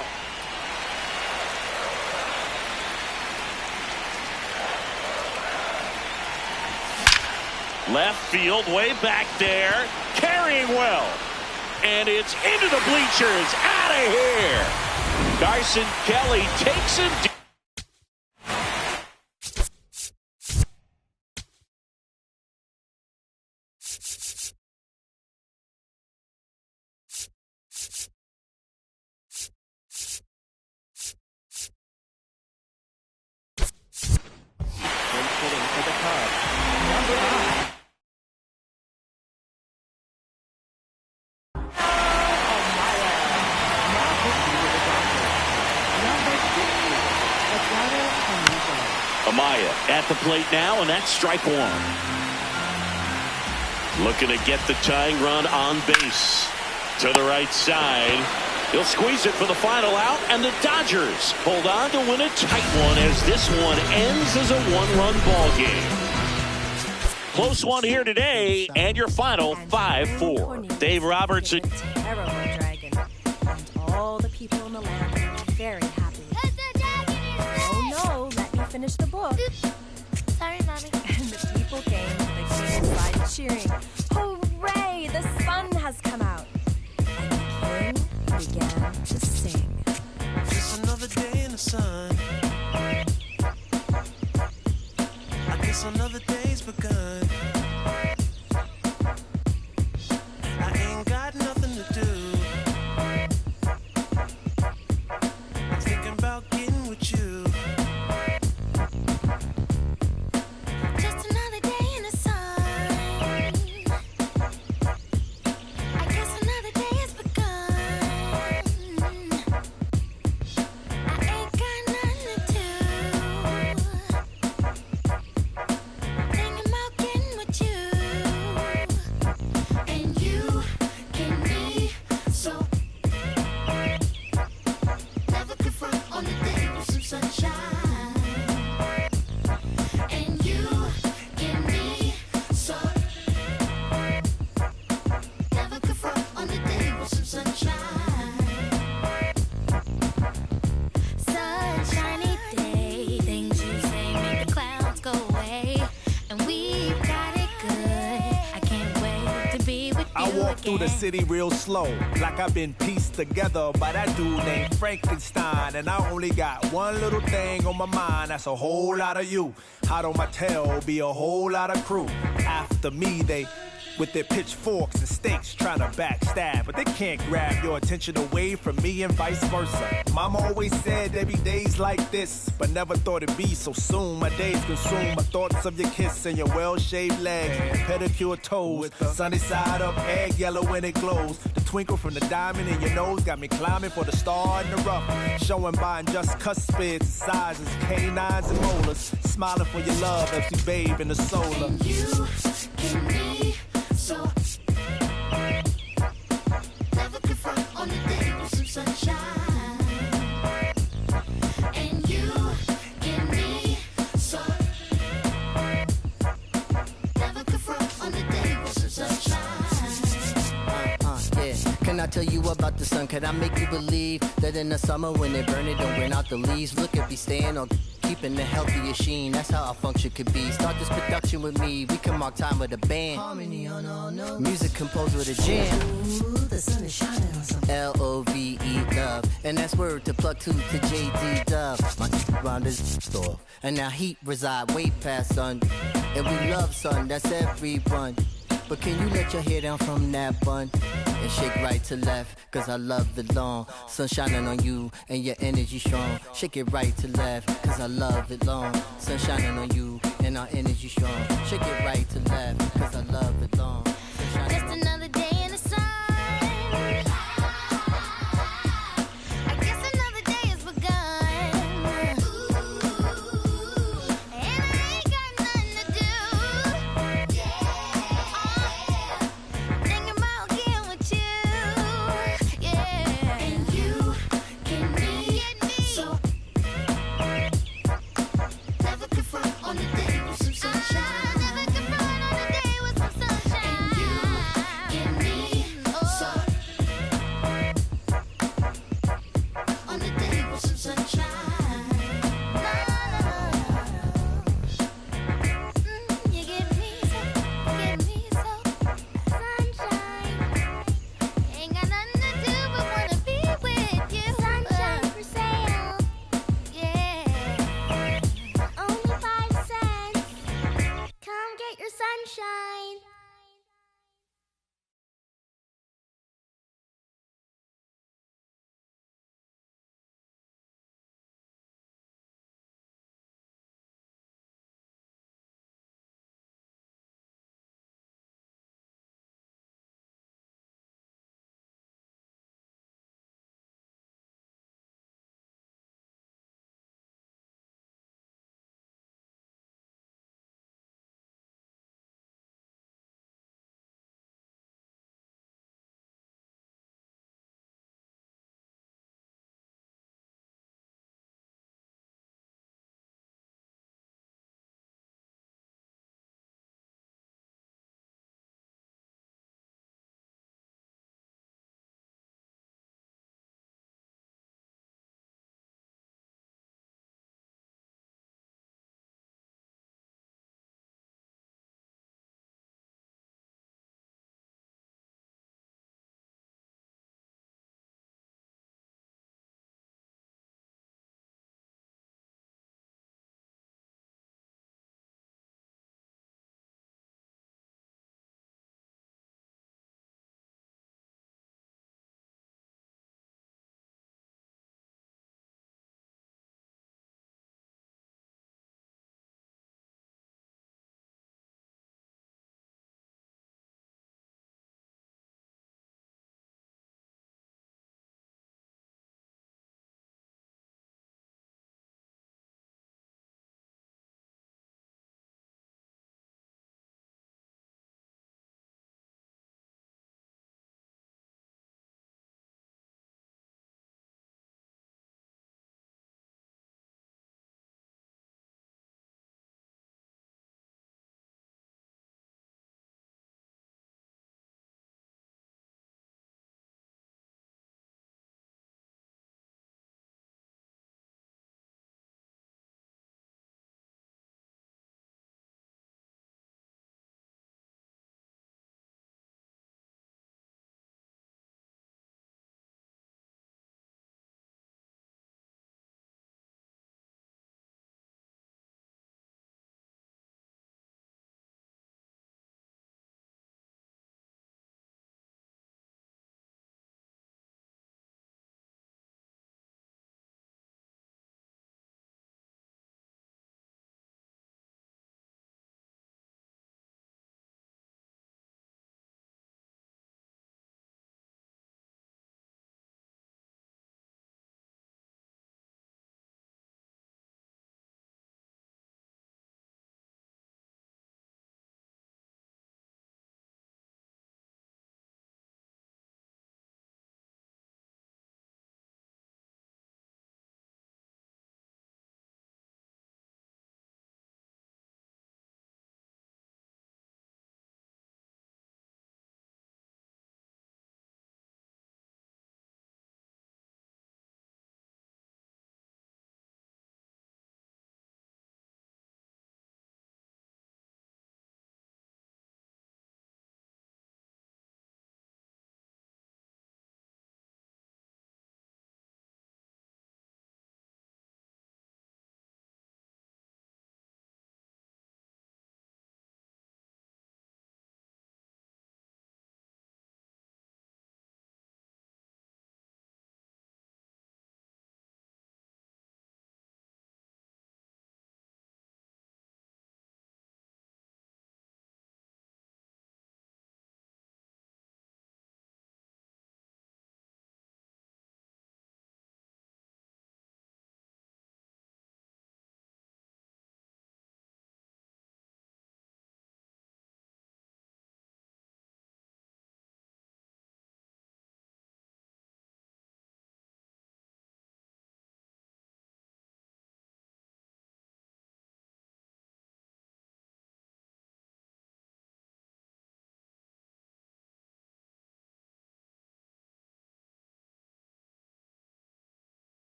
Speaker 1: Left field, way back there, carrying well. And it's into the bleachers, out of here. Carson Kelly takes him deep. Amaya at the plate now, and that's strike one. Looking to get the tying run on base. To the right side. He'll squeeze it for the final out, and the Dodgers hold on to win a tight one as this one ends as a one-run ball game. Close one here today, and your final 5-4. Dave Robertson.
Speaker 8: Terrible dragon, and all the people in the land are very happy. Oh no, let me finish the book.
Speaker 5: Sorry, Mommy.
Speaker 8: And the people came to the king's side cheering. Hooray! The sun has come out. And the king began to sing.
Speaker 6: Just another day in the sun. I guess another day's begun. I ain't got nothing to do. I'm thinking about getting with you.
Speaker 5: Just another day in the sun. I guess another day has begun. I ain't got nothing to do. Thinking about getting with you. And you can be so. Never confront on the day with some sunshine. And you can be so. Never confront on the day with some sunshine. Sunshiny day, things you say make the clouds go away. And we got it good. I can't wait to be with you
Speaker 9: I walk through the
Speaker 5: again.
Speaker 9: city real slow, like I've been pieced together by that dude named Frankenstein. And I only got one little thing on my mind, that's a whole lot of you. Hot on my tail, be a whole lot of crew. After me, they with their pitchforks and stakes trying to backstab, but they can't grab your attention away from me and vice versa. Mama always said there'd be days like this, but never thought it'd be so soon. My days consume my thoughts of your kiss and your well-shaved legs, pedicure toes, sunny side up, egg yellow when it glows. The twinkle from the diamond in your nose got me climbing for the star in the rough, showing by just cuspids and sizes, canines and molars. Smiling for your love as we bathe in the solar.
Speaker 5: And you can be so. Never confront on the day with some sunshine. And you can be so. Never confront on the day with some sunshine.
Speaker 10: Yeah. Can I tell you about the sun? Can I make you believe that in the summer when they burn it, don't burn out the leaves? Look at me staying on keeping the healthiest sheen. That's how our function could be. Start this production with me. We can mark time with a band. Harmony on all notes. Music composed with a jam. Ooh, the sun is shining on something. L-O-V-E, love. And that's word to plug to J.D. Dove. My round is store. And now heat reside way past sun. And we love sun, that's everyone. But can you let your hair down from that bun and shake right to left? Cause I love the long sun shining on you and your energy strong. Shake it right to left, cause I love it long. Sun shining on you and our energy strong. Shake it right to left, cause I love it long. Sun shining
Speaker 5: Just another day in the sun.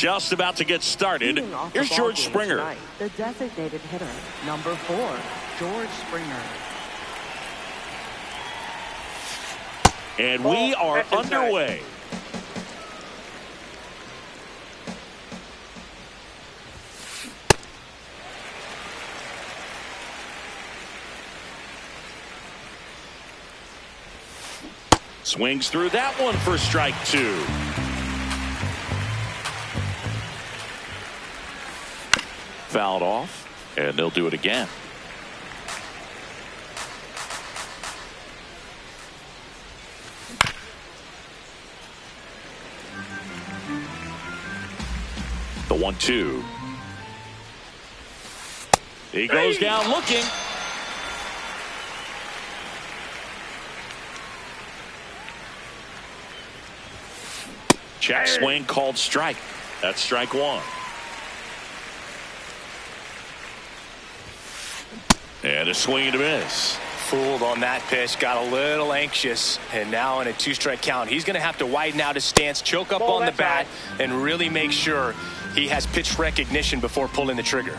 Speaker 1: just about to get started.
Speaker 2: Leading off
Speaker 1: Here's
Speaker 2: the
Speaker 1: George
Speaker 2: ballgame
Speaker 1: Springer.
Speaker 2: tonight, the designated hitter, number 4, George Springer.
Speaker 1: And we are underway. Swings through that one for strike 2. Fouled off, and they'll do it again. The 1-2. He goes down looking. Check swing called strike. That's strike 1. And a swing and a miss.
Speaker 3: Fooled on that pitch, got a little anxious, and now in a 2-strike count, he's going to have to widen out his stance, choke up on the bat, and really make sure he has pitch recognition before pulling the trigger.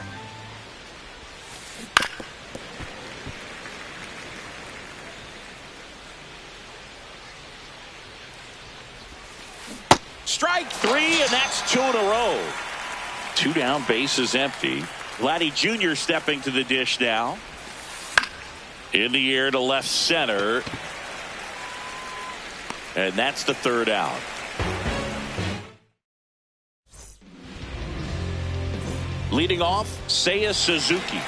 Speaker 1: Strike 3, and that's 2 in a row. 2 down, bases empty. Vladdy Jr. stepping to the dish now. In the air to left center. And that's the 3rd out. Leading off, Seiya Suzuki.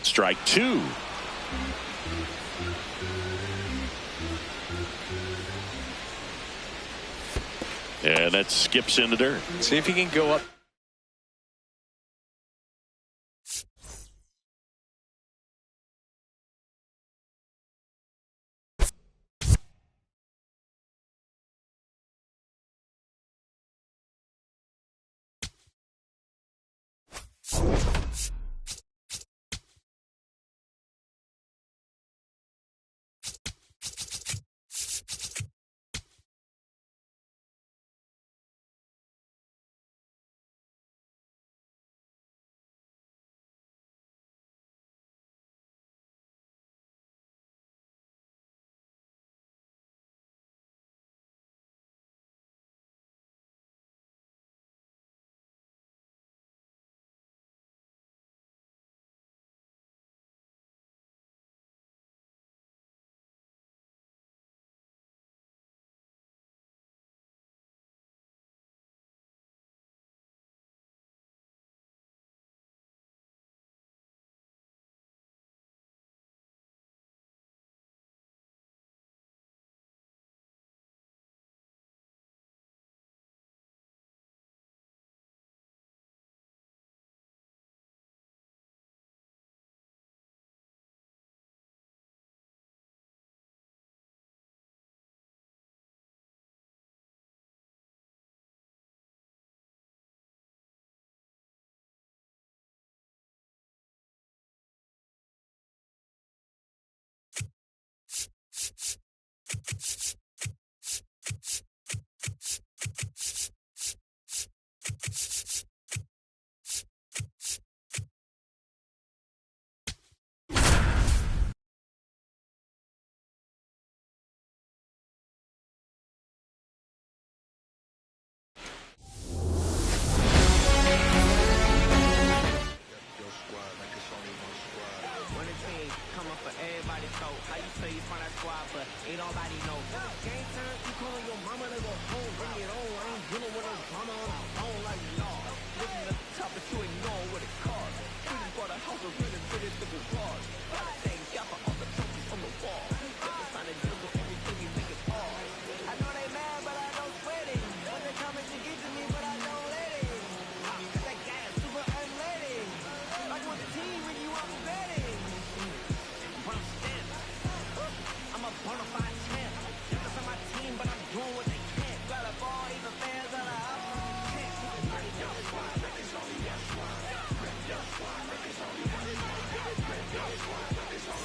Speaker 1: Strike 2. And that skips in the dirt.
Speaker 3: See if he can go up.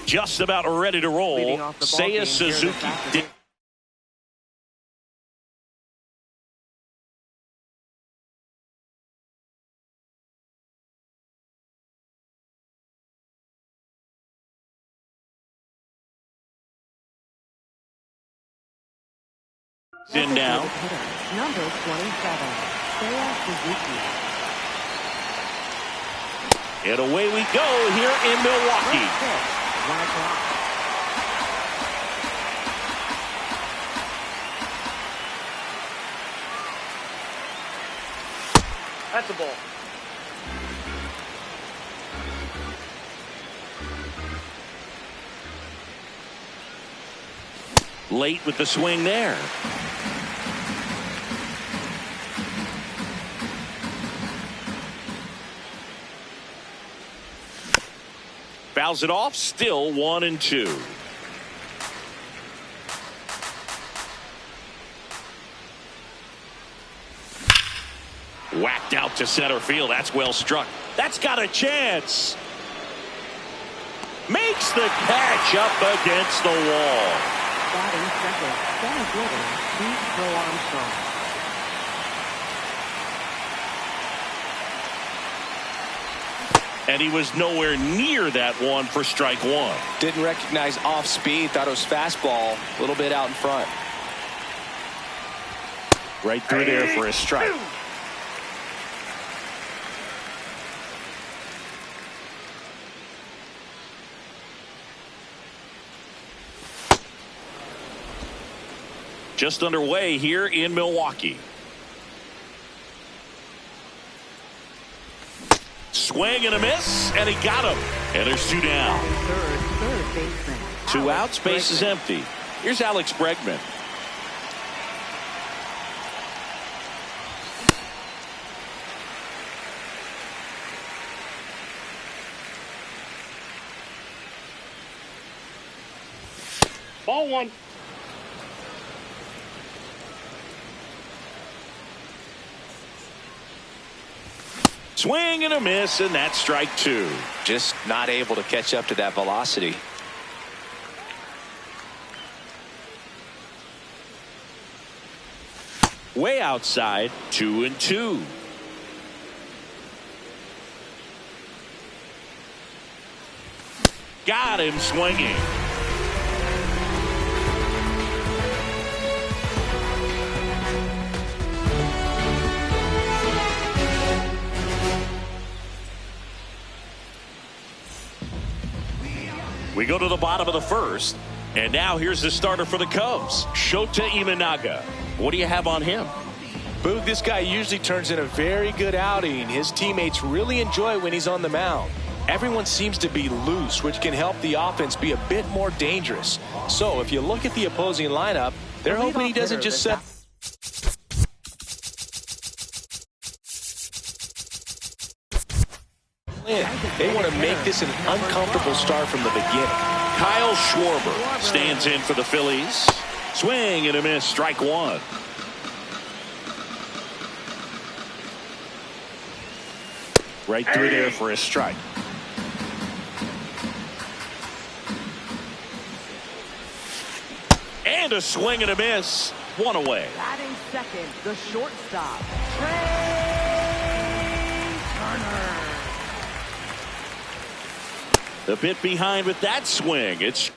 Speaker 1: Just about ready to roll. Seiya Suzuki. In now.
Speaker 2: Number 27, Seiya Suzuki.
Speaker 1: And away we go here in Milwaukee.
Speaker 2: 1 o'clock.
Speaker 4: That's a ball.
Speaker 1: Late with the swing there. Fouls it off, still 1-2. Whacked out to center field. That's well struck. That's got a chance. Makes the catch up against the wall.
Speaker 2: Batting second, center fielder, Pete Armstrong.
Speaker 1: And he was nowhere near that one for strike one.
Speaker 3: Didn't recognize off speed. Thought it was fastball. A little bit out in front.
Speaker 1: Right through there for a strike. Just underway here in Milwaukee. Swing and a miss, and he got him. And there's two down.
Speaker 2: Third baseman.
Speaker 1: Two outs, base is empty. Here's Alex Bregman.
Speaker 4: Ball 1.
Speaker 1: Swing and a miss, and that's strike two.
Speaker 3: Just not able to catch up to that velocity.
Speaker 1: Way outside, 2-2. Got him swinging. We go to the bottom of the first, and now here's the starter for the Cubs, Shota Imanaga. What do you have on him?
Speaker 3: Boog, this guy usually turns in a very good outing. His teammates really enjoy when he's on the mound. Everyone seems to be loose, which can help the offense be a bit more dangerous. So if you look at the opposing lineup, they're hoping he doesn't just set. They want to make this an uncomfortable start from the beginning.
Speaker 1: Kyle Schwarber stands in for the Phillies. Swing and a miss, strike one. Right through there for a strike. And a swing and a miss. One away.
Speaker 2: Batting second, the shortstop, Trey Turner.
Speaker 1: A bit behind with that swing. It's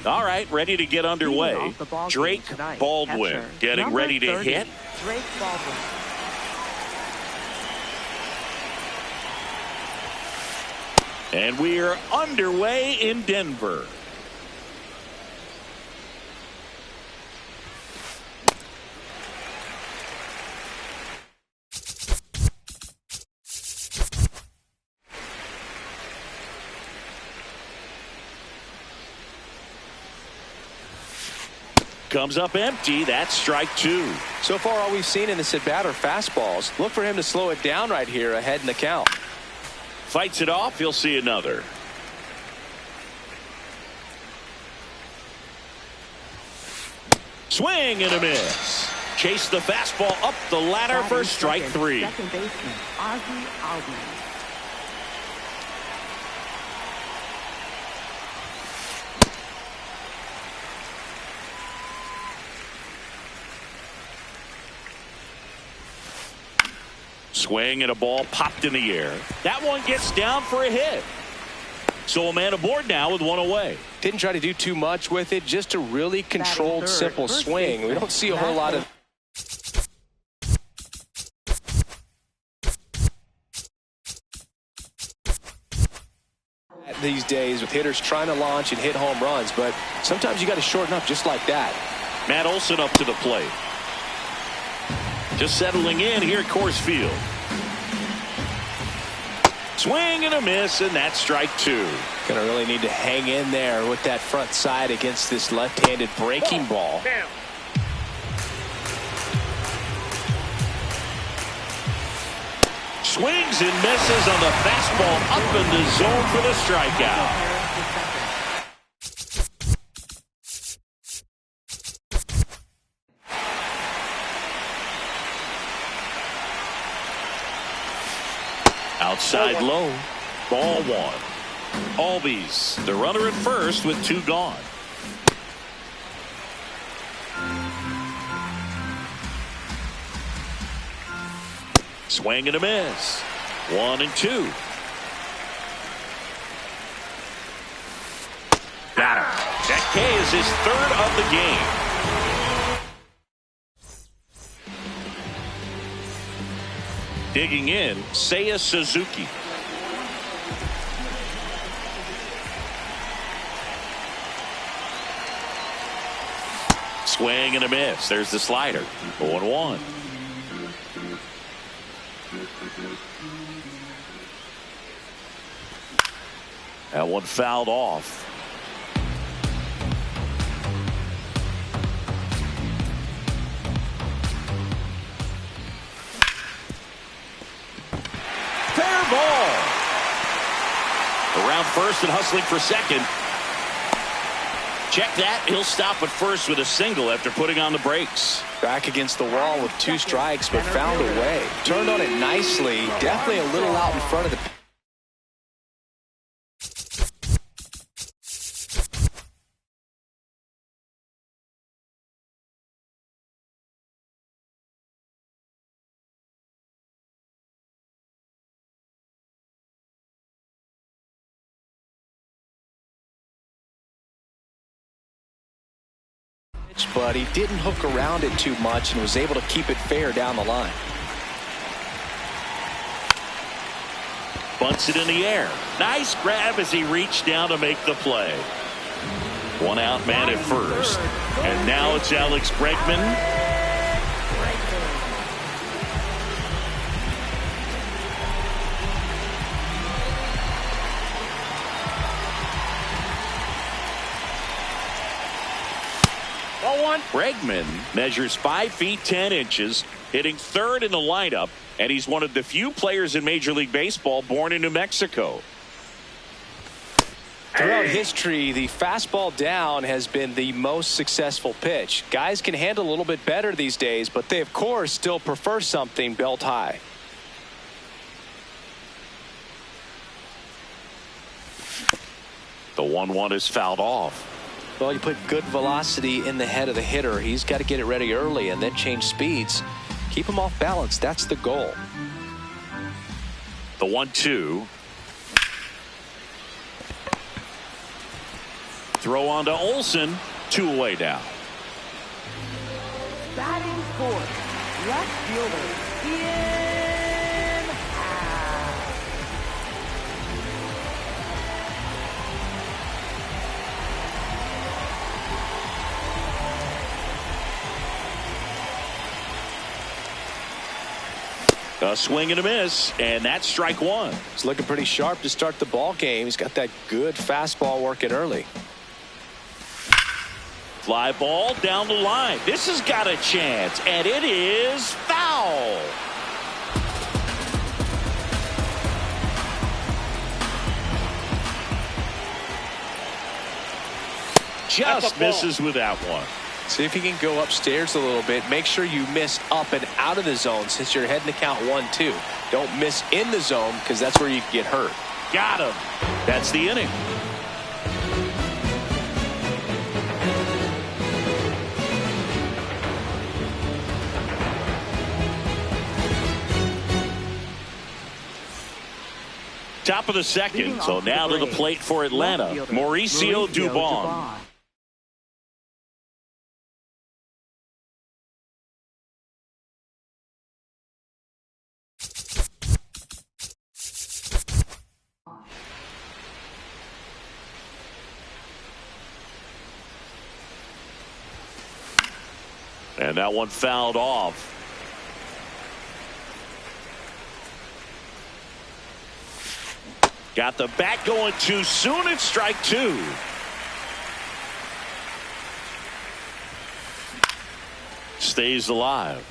Speaker 1: All right, ready to get underway. Drake Baldwin getting ready to hit.
Speaker 2: Drake Baldwin.
Speaker 1: And we're underway in Denver. Comes up empty. That's strike two.
Speaker 3: So far, all we've seen in this at-bat are fastballs. Look for him to slow it down right here ahead in the count.
Speaker 1: Fights it off. He'll see another. Swing and a miss. Chase the fastball up the ladder for strike three.
Speaker 2: Second baseman, Ozzie Albies.
Speaker 1: Swing and a ball popped in the air. That one gets down for a hit. So a man aboard now with one away.
Speaker 3: Didn't try to do too much with it, just a really controlled, simple swing. We don't see a whole lot of these days with hitters trying to launch and hit home runs, but sometimes you got to shorten up just like that.
Speaker 1: Matt Olson up to the plate. Just settling in here at Coors Field. Swing and a miss, and that's strike two.
Speaker 3: Gonna really need to hang in there with that front side against this left-handed breaking ball.
Speaker 4: Damn.
Speaker 1: Swings and misses on the fastball up in the zone for the strikeout. Outside low, ball one. Albies, the runner at first with two gone. Swing and a miss. 1 and 2. Got him. That K is his third of the game. Digging in, Seiya Suzuki. Swing and a miss. There's the slider. 0-1. That one fouled off. Fair ball. Around first and hustling for second. Check that. He'll stop at first with a single after putting on the brakes.
Speaker 3: Back against the wall with 2 strikes, but found a way. Turned on it nicely. Definitely a little out in front of the But he didn't hook around it too much and was able to keep it fair down the line.
Speaker 1: Bunts it in the air. Nice grab as he reached down to make the play. One out man at first. And now it's Alex Bregman. Bregman measures 5 feet 10 inches, hitting third in the lineup, and he's one of the few players in Major League Baseball born in New Mexico.
Speaker 3: Throughout history, the fastball down has been the most successful pitch. Guys can handle a little bit better these days, but they, of course, still prefer something belt high.
Speaker 1: The 1-1 is fouled off.
Speaker 3: Well, you put good velocity in the head of the hitter. He's got to get it ready early and then change speeds. Keep him off balance. That's the goal.
Speaker 1: The 1-2. Throw on to Olsen. 2 away now.
Speaker 2: Batting fourth, left fielder, Ian.
Speaker 1: A swing and a miss, and that's strike 1.
Speaker 3: He's looking pretty sharp to start the ball game. He's got that good fastball working early.
Speaker 1: Fly ball down the line. This has got a chance, and it is foul. Just misses with that one.
Speaker 3: See if you can go upstairs a little bit. Make sure you miss up and out of the zone since you're heading to count 1-2. Don't miss in the zone because that's where you can get hurt.
Speaker 1: Got him. That's the inning. Top of the second. So now to the plate for Atlanta, Mauricio Dubon. And that one fouled off. Got the bat going too soon. It's strike 2. Stays alive.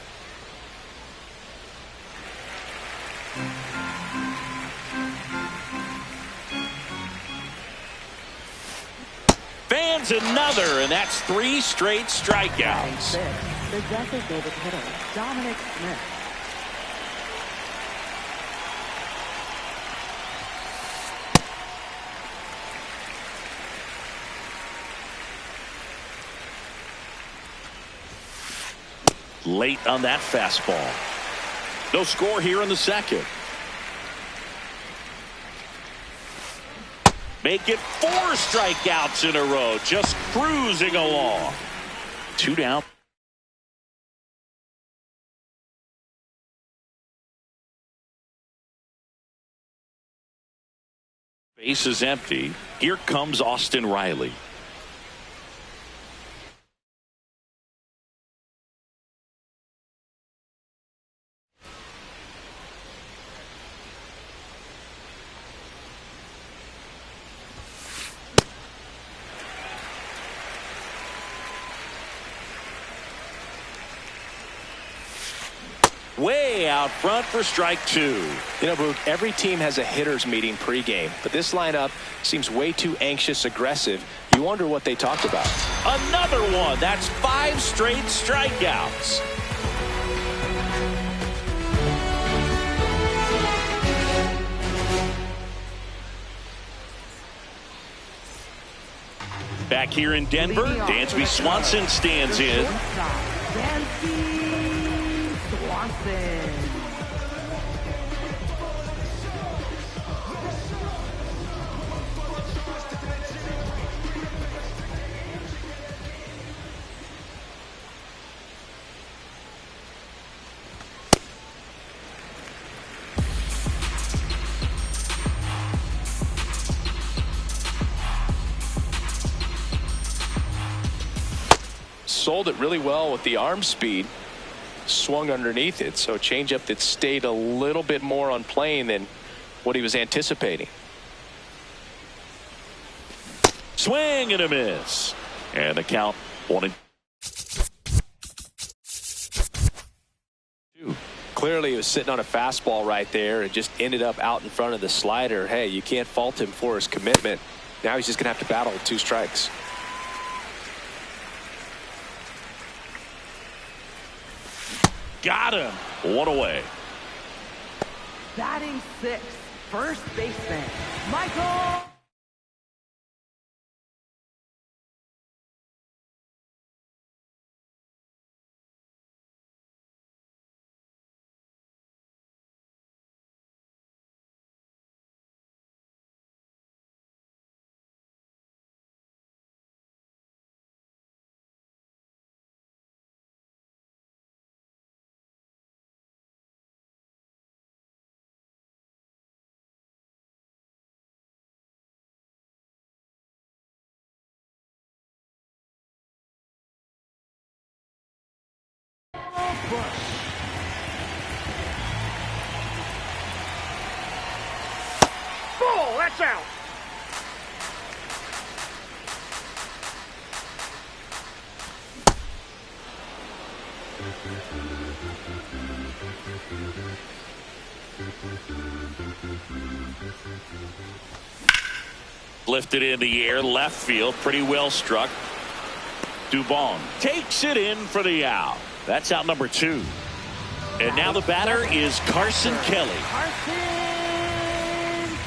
Speaker 1: Fans another, and that's 3 straight strikeouts.
Speaker 2: The designated hitter, Dominic Smith.
Speaker 1: Late on that fastball. No score here in the second. Make it 4 strikeouts in a row, just cruising along. 2 down. Base is empty. Here comes Austin Riley. Way out front for strike 2.
Speaker 3: You know, Boog, every team has a hitters meeting pregame, but this lineup seems way too anxious, aggressive. You wonder what they talked about.
Speaker 1: Another one. That's 5 straight strikeouts. Back here in Denver, Dansby Swanson stands in.
Speaker 3: sold it really well with the arm speed. Swung underneath it, so a changeup that stayed a little bit more on plane than what he was anticipating.
Speaker 1: Swing and a miss. And the count 1-2.
Speaker 3: Clearly he was sitting on a fastball right there and just ended up out in front of the slider. Hey, you can't fault him for his commitment. Now he's just going to have to battle with 2 strikes.
Speaker 1: Got him. 1 away.
Speaker 2: Batting 6th, first baseman, Michael.
Speaker 4: Ball, that's out.
Speaker 1: Lifted in the air, left field, pretty well struck. Dubon takes it in for the out. That's out number 2. And now the batter is Carson Kelly.
Speaker 2: Carson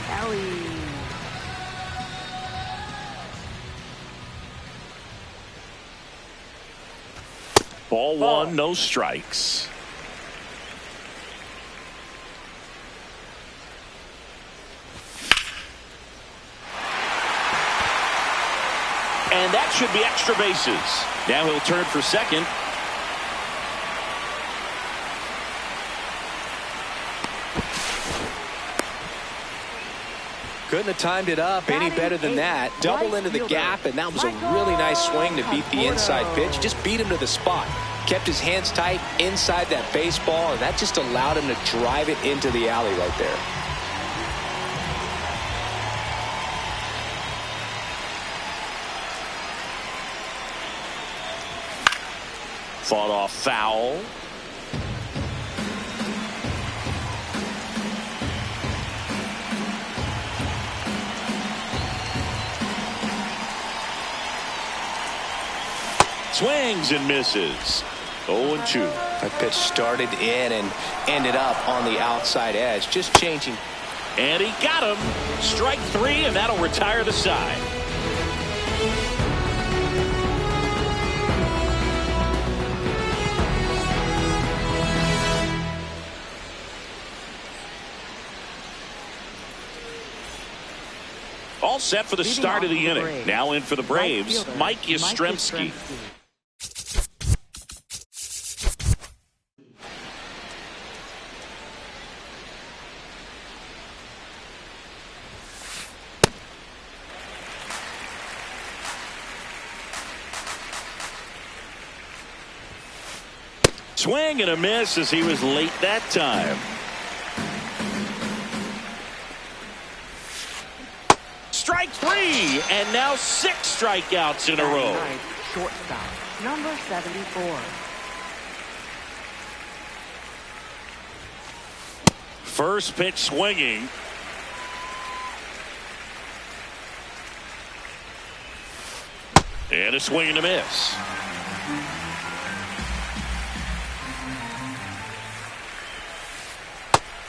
Speaker 2: Kelly.
Speaker 1: Ball 1, no strikes. And that should be extra bases. Now he'll turn for second.
Speaker 3: Couldn't have timed it up any better than that. Double into the gap, and that was a really nice swing to beat the inside pitch. He just beat him to the spot. Kept his hands tight inside that baseball, and that just allowed him to drive it into the alley right there.
Speaker 1: Fought off foul. Swings and misses. 0-2.
Speaker 3: That pitch started in and ended up on the outside edge. Just changing.
Speaker 1: And he got him. Strike 3, and that'll retire the side. All set for the start of the inning. Now in for the Braves, Mike Yastrzemski. Swing and a miss as he was late that time. Strike 3, and now 6 strikeouts in a row.
Speaker 2: Shortstop, number 74.
Speaker 1: First pitch swinging. And a swing and a miss.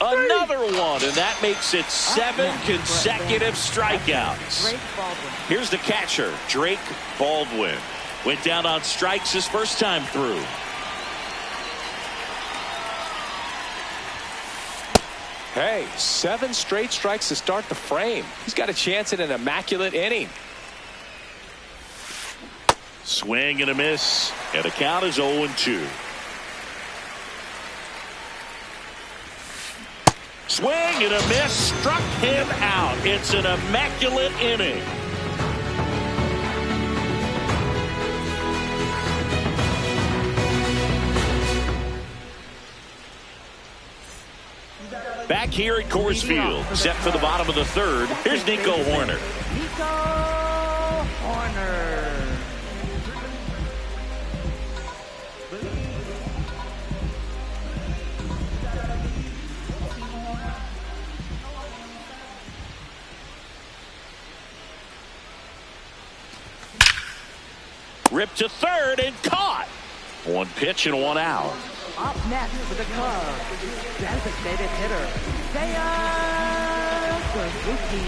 Speaker 1: Another one, and that makes it 7 consecutive strikeouts. Here's the catcher, Drake Baldwin. Went down on strikes his first time through.
Speaker 3: Hey, 7 straight strikes to start the frame. He's got a chance at an immaculate inning.
Speaker 1: Swing and a miss, and the count is 0-2. Swing and a miss, struck him out. It's an immaculate inning. Back here at Coors Field, set for the bottom of the third. Here's Nico Horner.
Speaker 2: Nico Horner.
Speaker 1: Ripped to third and caught. One pitch and one out.
Speaker 2: Up next for the Cubs, designated hitter, Suzuki.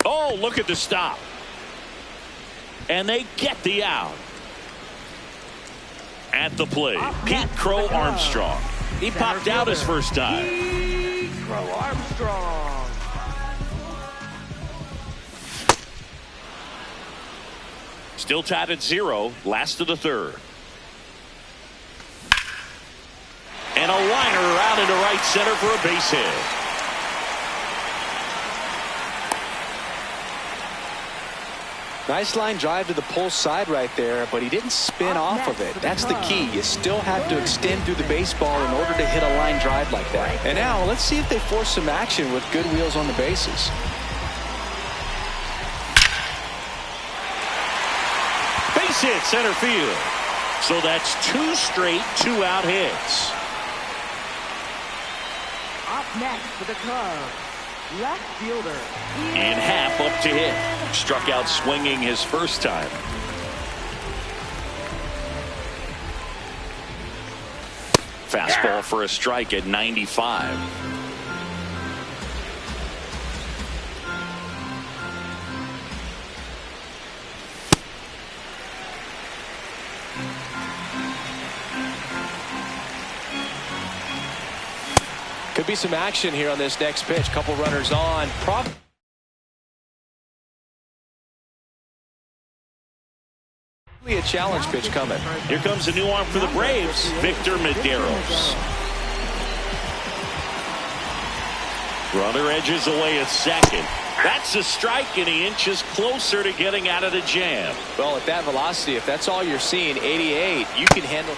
Speaker 1: Oh, look at the stop. And they get the out. At the plate, Pete Crow Armstrong. He popped out his first time.
Speaker 2: Pete Crow Armstrong.
Speaker 1: Still tied at 0, last of the third. And a liner out into right center for a base hit.
Speaker 3: Nice line drive to the pull side right there, but he didn't spin off of it. That's the key. You still have to extend through the baseball in order to hit a line drive like that. And now let's see if they force some action with good wheels on the bases.
Speaker 1: Base hit center field. So that's 2 straight 2-out hits.
Speaker 2: Up next for the Cubs, left fielder.
Speaker 1: In half up to hit. Struck out swinging his first time. Fastball for a strike at 95.
Speaker 3: Could be some action here on this next pitch. Couple runners on. A challenge pitch coming.
Speaker 1: Here comes a new arm for the Braves, Victor Medeiros. Runner edges away at second. That's a strike, and he inches closer to getting out of the jam.
Speaker 3: Well, at that velocity, if that's all you're seeing, 88, you can handle.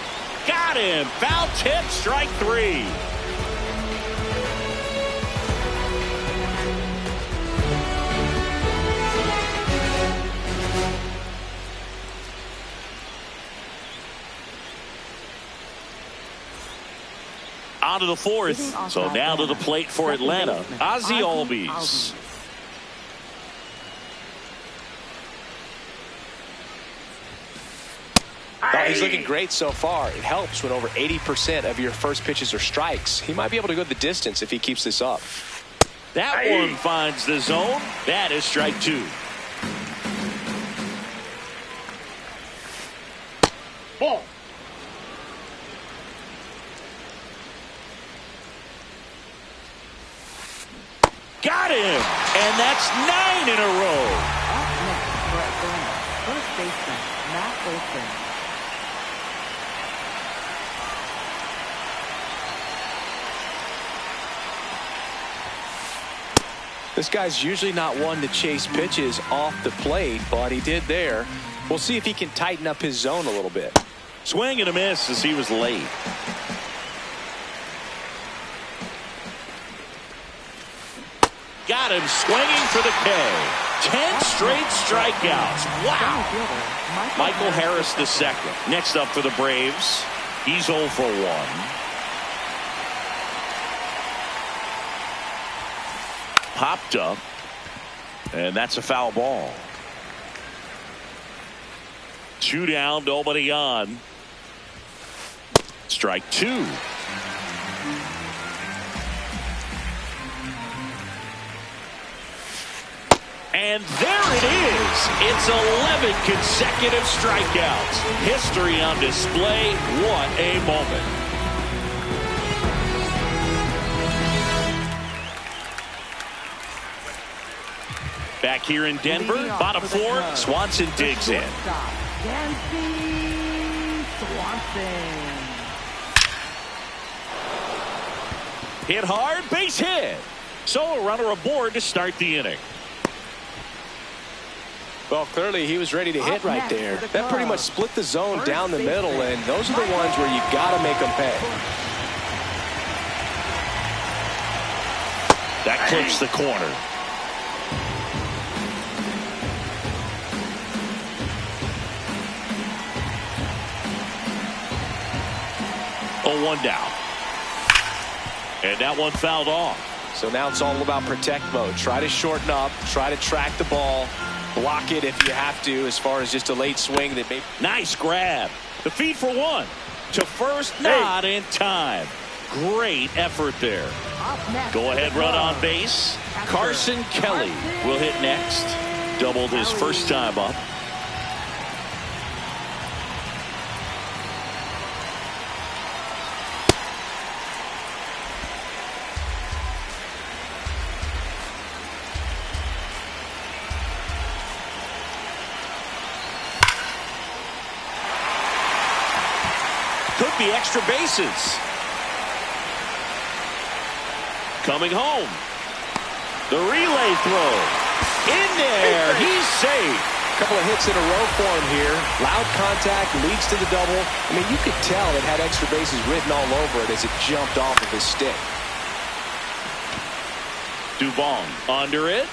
Speaker 1: Got him. Foul tip, strike 3. On to the fourth. So now to the plate for Atlanta, Ozzie Albies.
Speaker 3: Oh, he's looking great so far. It helps when over 80% of your first pitches are strikes. He might be able to go the distance if he keeps this up.
Speaker 1: That one finds the zone. That is strike 2.
Speaker 4: Ball.
Speaker 1: Got him, and that's 9 in a row.
Speaker 2: Up next for Atlanta, first baseman Matt Olson.
Speaker 3: This guy's usually not one to chase pitches off the plate, but he did there. We'll see if he can tighten up his zone a little bit.
Speaker 1: Swing and a miss as he was late. Got him swinging for the K. 10 straight strikeouts. Wow. Michael Harris the second. Next up for the Braves, he's 0 for 1. Popped up, and that's a foul ball. 2 down, nobody on. Strike 2. And there it is. It's 11 consecutive strikeouts. History on display. What a moment. Back here in Denver, bottom 4, Swanson digs in.
Speaker 2: Swanson.
Speaker 1: Hit hard, base hit. So a runner aboard to start the inning.
Speaker 3: Well, clearly he was ready to hit right there. That pretty much split the zone down the middle, and those are the ones where you got to make them pay.
Speaker 1: That clips the corner. Oh, 1 down. And that one fouled off.
Speaker 3: So now it's all about protect mode. Try to shorten up, try to track the ball, block it if you have to, as far as just a late swing that may.
Speaker 1: Nice grab. The feed for 1. To first, not in time. Great effort there. Go ahead run on base. Carson Kelly will hit next. Doubled his first time up. Could be extra bases. Coming home. The relay throw. In there. He's safe.
Speaker 3: A couple of hits in a row for him here. Loud contact leads to the double. I mean, you could tell it had extra bases written all over it as it jumped off of his stick.
Speaker 1: Dubon under it.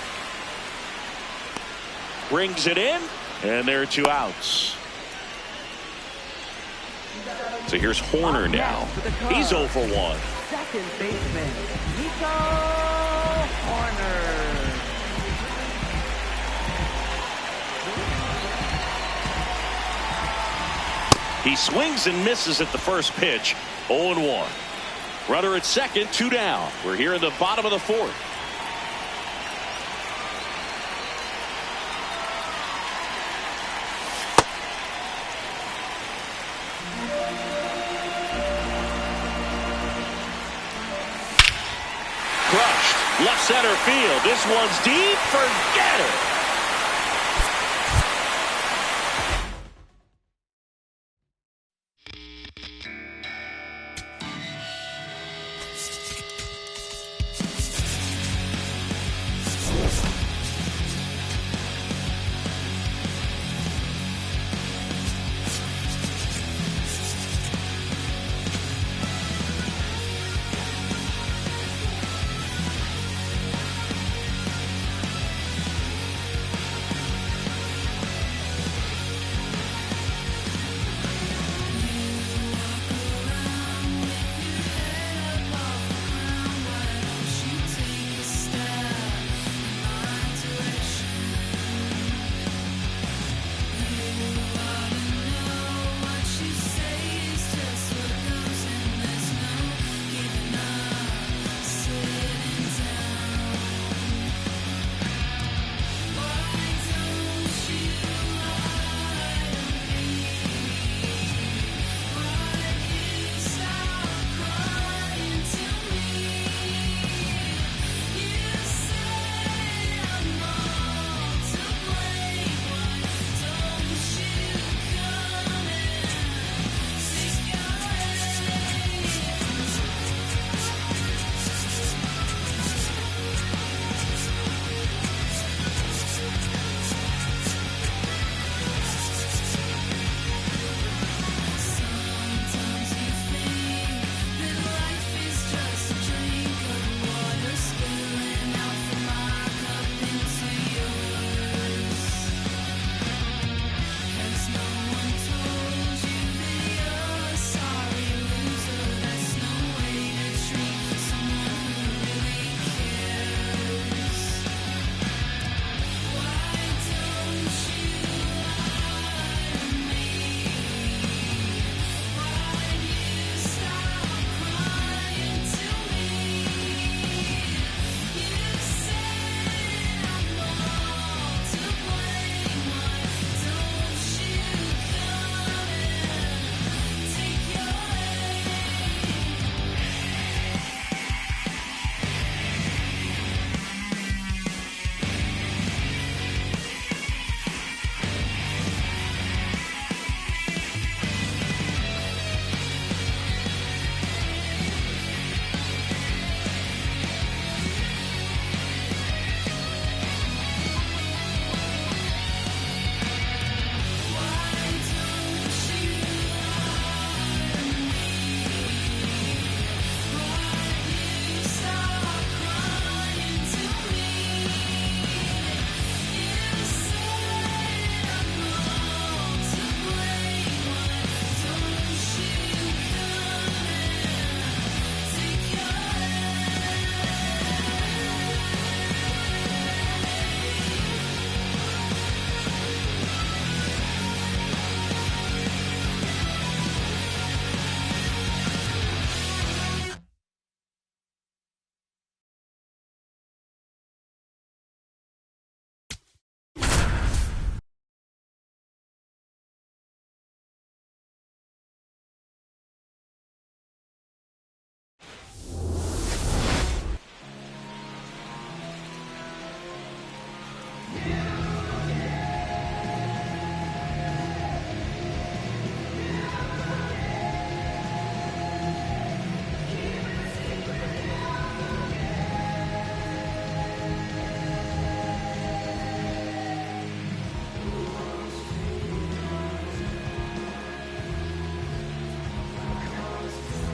Speaker 1: Brings it in. And there are 2 outs. So here's Horner now. He's 0 for 1.
Speaker 2: Second baseman, Nico Horner.
Speaker 1: He swings and misses at the first pitch. 0-1. Runner at second, 2 down. We're here in the bottom of the 4th. Left center field. This one's deep. Forget it.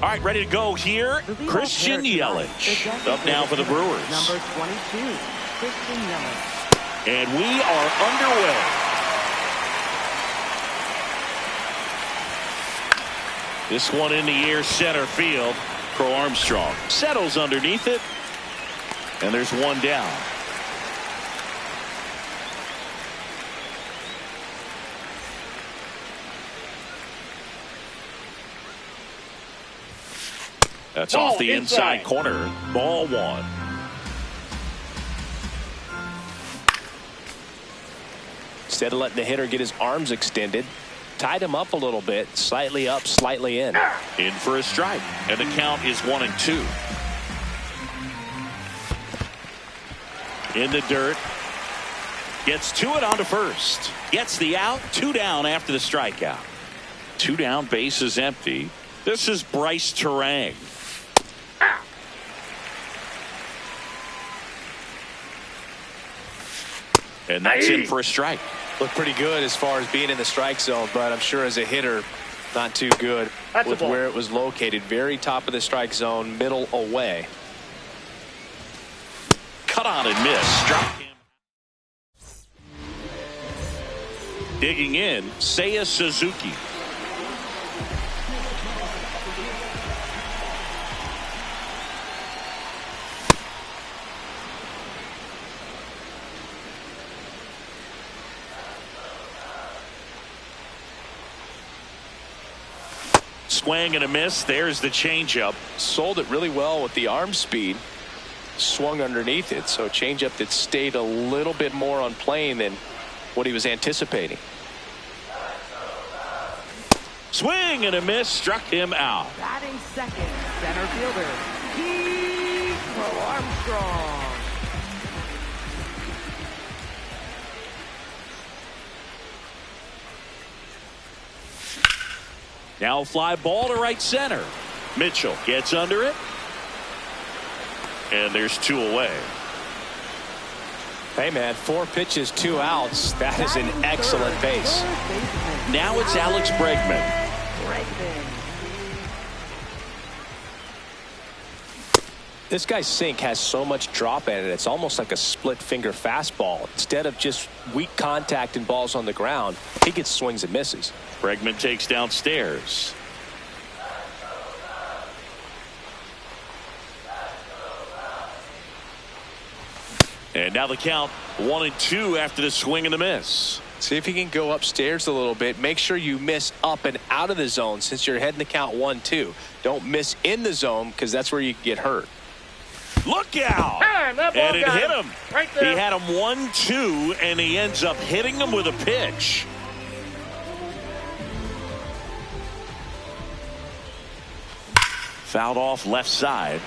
Speaker 1: All right, ready to go here. Christian Yelich up now for the Brewers.
Speaker 2: Number 22, Christian Yelich.
Speaker 1: And we are underway. This one in the air, center field. Crow Armstrong settles underneath it. And there's one down. That's off the inside corner. Ball one.
Speaker 3: Instead of letting the hitter get his arms extended, tied him up a little bit, slightly up, slightly in.
Speaker 1: In for a strike, and the count is 1-2. In the dirt. Gets to it onto first. Gets the out. 2 down after the strikeout. 2 down, base is empty. This is Bryce Terang. And that's in for a strike.
Speaker 3: Looked pretty good as far as being in the strike zone, but I'm sure as a hitter, not too good with where it was located. Very top of the strike zone, middle away.
Speaker 1: Cut on and miss. Struck him. Digging in, Seiya Suzuki. Swing and a miss. There's the changeup.
Speaker 3: Sold it really well with the arm speed. Swung underneath it. So a changeup that stayed a little bit more on plane than what he was anticipating.
Speaker 1: Swing and a miss. Struck him out.
Speaker 2: Batting second, center fielder, Crow Armstrong.
Speaker 1: Now a fly ball to right center. Mitchell gets under it. And there's 2 away.
Speaker 3: Hey, man, 4 pitches, 2 outs. That is an excellent base.
Speaker 1: Now it's Alex Bregman.
Speaker 3: This guy's sink has so much drop in it. It's almost like a split finger fastball. Instead of just weak contact and balls on the ground, he gets swings and misses.
Speaker 1: Bregman takes downstairs. And now the count 1-2 after the swing and the miss.
Speaker 3: See if you can go upstairs a little bit. Make sure you miss up and out of the zone since you're heading the count 1-2. Don't miss in the zone because that's where you get hurt.
Speaker 1: Look out!
Speaker 4: And
Speaker 1: it hit him.
Speaker 4: Right there.
Speaker 1: He had him 1-2, and he ends up hitting him with a pitch. Fouled off left side.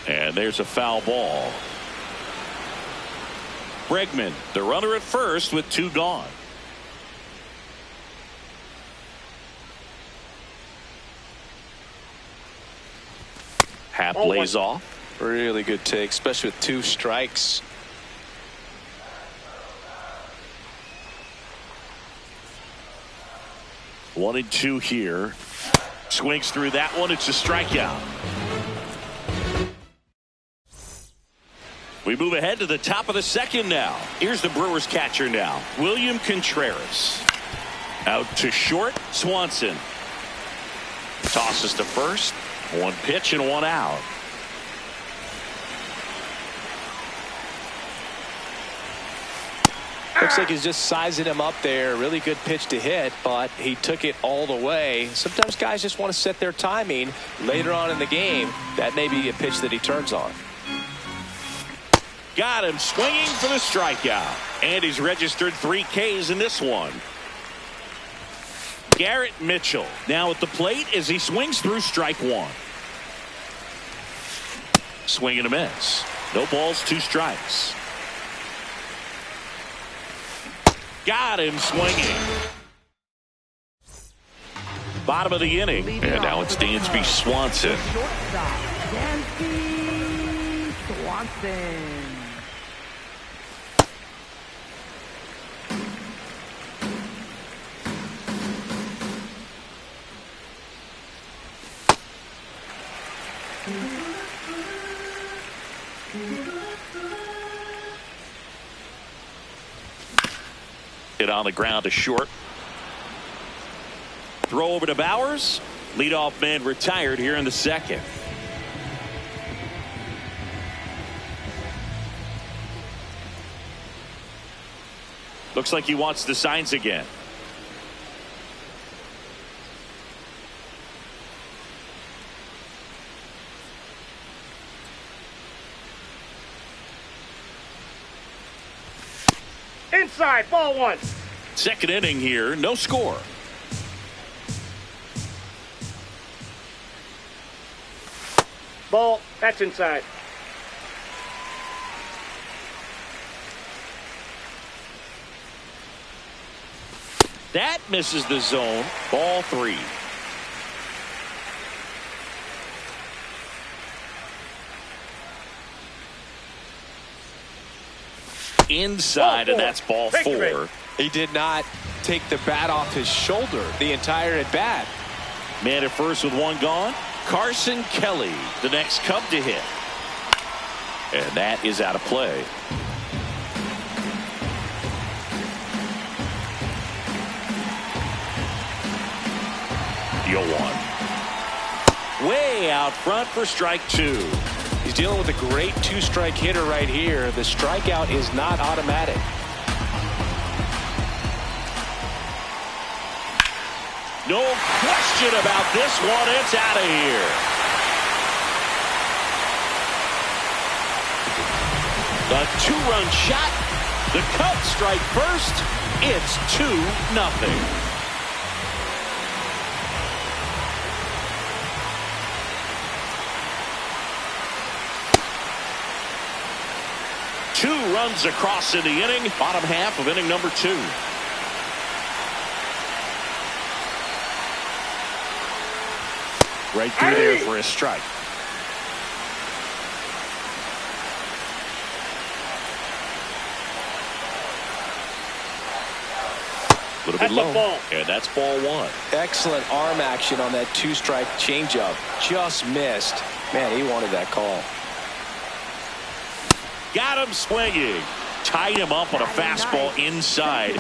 Speaker 1: And there's a foul ball. Bregman, the runner at first with 2 gone. Hap lays off.
Speaker 3: Really good take, especially with 2 strikes.
Speaker 1: One and 2 here. Swings through that one. It's a strikeout. We move ahead to the top of the second now. Here's the Brewers catcher now, William Contreras. Out to short, Swanson. Tosses to first. 1 pitch and 1 out.
Speaker 3: Looks like he's just sizing him up there. Really good pitch to hit, but he took it all the way. Sometimes guys just want to set their timing later on in the game. That may be a pitch that he turns on.
Speaker 1: Got him swinging for the strikeout. And he's registered 3 Ks in this one. Garrett Mitchell now at the plate as he swings through strike 1. Swing and a miss. No balls, 2 strikes. Got him swinging. Bottom of the inning. And now it's Dansby Swanson.
Speaker 2: Shortstop, Dansby Swanson.
Speaker 1: Hit on the ground to short. Throw over to Bowers. Leadoff man retired here in the second. Looks like he wants the signs again.
Speaker 4: Inside, ball one.
Speaker 1: Second inning here, no score.
Speaker 4: Ball, that's inside.
Speaker 1: That misses the zone. Ball three. Inside, and that's ball four.
Speaker 3: He did not take the bat off his shoulder the entire at bat.
Speaker 1: Man at first with one gone. Carson Kelly, the next Cub to hit. And that is out of play. Deal one. Way out front for strike two.
Speaker 3: He's dealing with a great two-strike hitter right here. The strikeout is not automatic.
Speaker 1: No question about this one. It's out of here. A two-run shot. The Cubs strike first. It's 2-0. Two runs across in the inning. Bottom half of inning number two. Right through there for a strike. A little bit low. And that's ball one.
Speaker 3: Excellent arm action on that two-strike changeup. Just missed. Man, he wanted that call.
Speaker 1: Got him swinging. Tied him up on a fastball inside.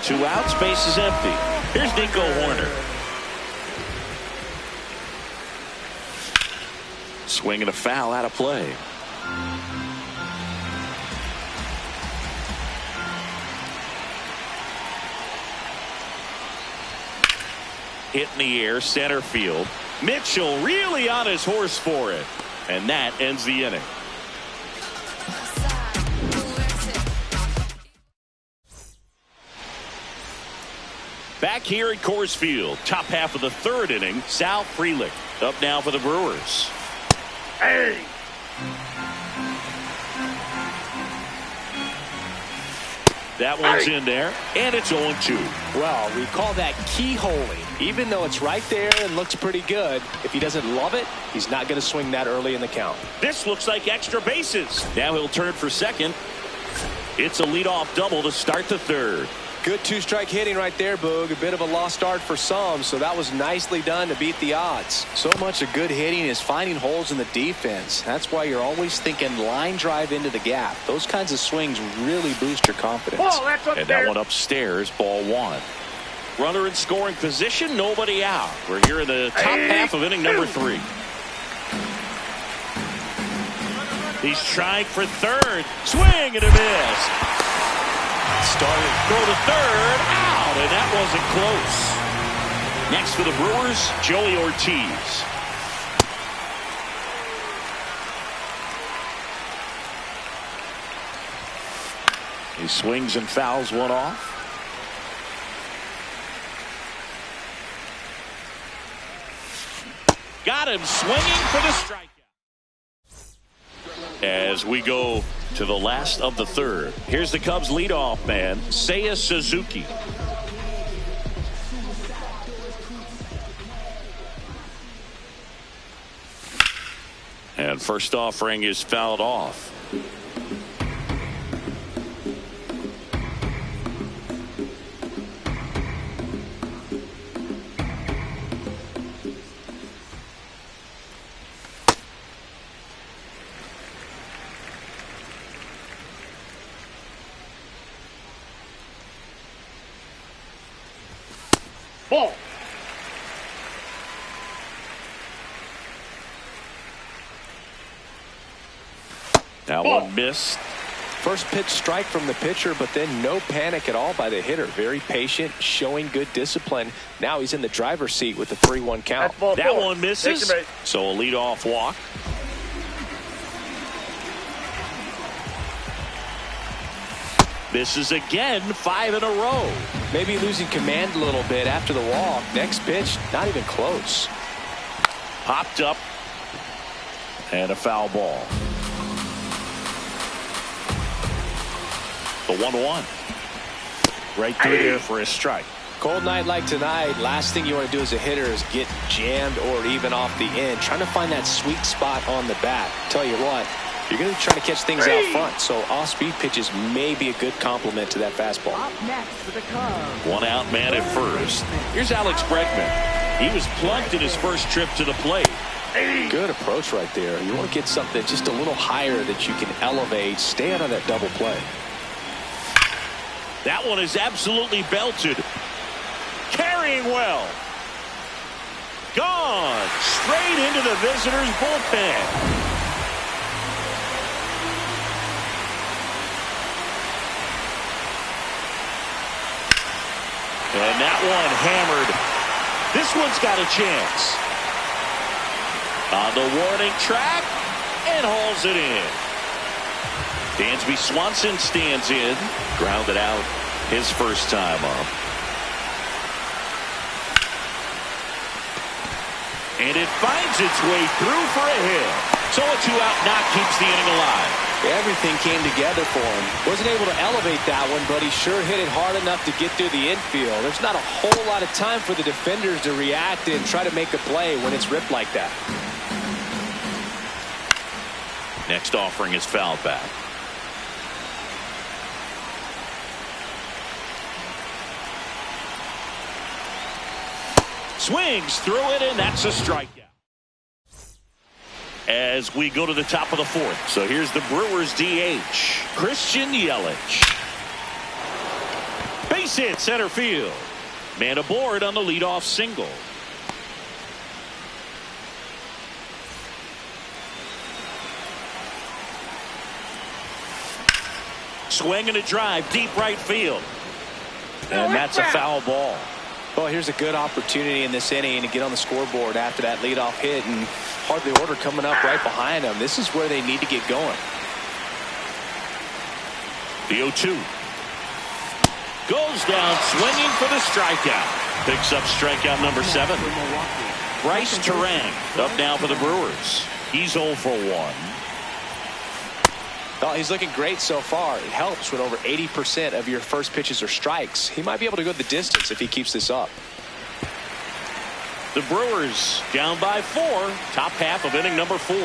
Speaker 1: 2 outs, base is empty. Here's Nico Horner. Swing and a foul, out of play. Hit in the air, center field. Mitchell really on his horse for it. And that ends the inning. Back here at Coors Field, top half of the third inning, Sal Frelick up now for the Brewers.
Speaker 4: Hey!
Speaker 1: That one's in there, and it's 0-2.
Speaker 3: Well, we call that keyholing. Even though it's right there and looks pretty good, if he doesn't love it, he's not going to swing that early in the count.
Speaker 1: This looks like extra bases. Now he'll turn for second. It's a leadoff double to start the third.
Speaker 3: Good two-strike hitting right there, Boog. A bit of a lost start for some, so that was nicely done to beat the odds. So much of good hitting is finding holes in the defense. That's why you're always thinking line drive into the gap. Those kinds of swings really boost your confidence.
Speaker 1: And that one upstairs, ball one. Runner in scoring position, nobody out. We're here in the top half of inning number 3. He's trying for third. Swing and a miss. Started throw to third, out, and that wasn't close. Next for the Brewers, Joey Ortiz. He swings and fouls one off. Got him swinging for the strikeout. As we go to the last of the third, here's the Cubs leadoff man, Seiya Suzuki. And first offering is fouled off.
Speaker 4: Ball.
Speaker 1: That one missed.
Speaker 3: First pitch strike from the pitcher, but then no panic at all by the hitter. Very patient, showing good discipline. Now he's in the driver's seat with the 3-1 count.
Speaker 1: That one misses. So a leadoff walk. Misses again, 5 in a row.
Speaker 3: Maybe losing command a little bit after the walk. Next pitch, not even close.
Speaker 1: Popped up. And a foul ball. The 1-1. Right through there for a strike.
Speaker 3: Cold night like tonight, last thing you want to do as a hitter is get jammed or even off the end. Trying to find that sweet spot on the bat. Tell you what, you're going to try to catch things out front, so off-speed pitches may be a good complement to that fastball.
Speaker 2: Up next for the Cubs.
Speaker 1: 1 out man at first. Here's Alex Bregman. He was plunked in his first trip to the plate.
Speaker 3: Good approach right there. You want to get something just a little higher that you can elevate. Stay out of that double play.
Speaker 1: That one is absolutely belted. Carrying well. Gone. Straight into the visitors' bullpen. And that one hammered. This one's got a chance. On the warning track and hauls it in. Dansby Swanson stands in. Grounded out his first time up. And it finds its way through for a hit. So a 2-out knock keeps the inning alive.
Speaker 3: Everything came together for him. Wasn't able to elevate that one, but he sure hit it hard enough to get through the infield. There's not a whole lot of time for the defenders to react and try to make a play when it's ripped like that.
Speaker 1: Next offering is fouled back. Swings through it, and that's a strikeout. As we go to the top of the 4th. So here's the Brewers DH, Christian Yelich. Base hit center field. Man aboard on the leadoff single. Swing and a drive deep right field. And that's a foul ball.
Speaker 3: Well, here's a good opportunity in this inning to get on the scoreboard after that leadoff hit, and hardly order coming up right behind them. This is where they need to get going.
Speaker 1: The 0-2 goes down swinging for the strikeout. Picks up strikeout number 7. Bryce Terang up now for the Brewers. He's 0 for 1.
Speaker 3: Well, he's looking great so far. It helps when over 80% of your first pitches are strikes. He might be able to go the distance if he keeps this up.
Speaker 1: The Brewers down by 4. Top half of inning number 4.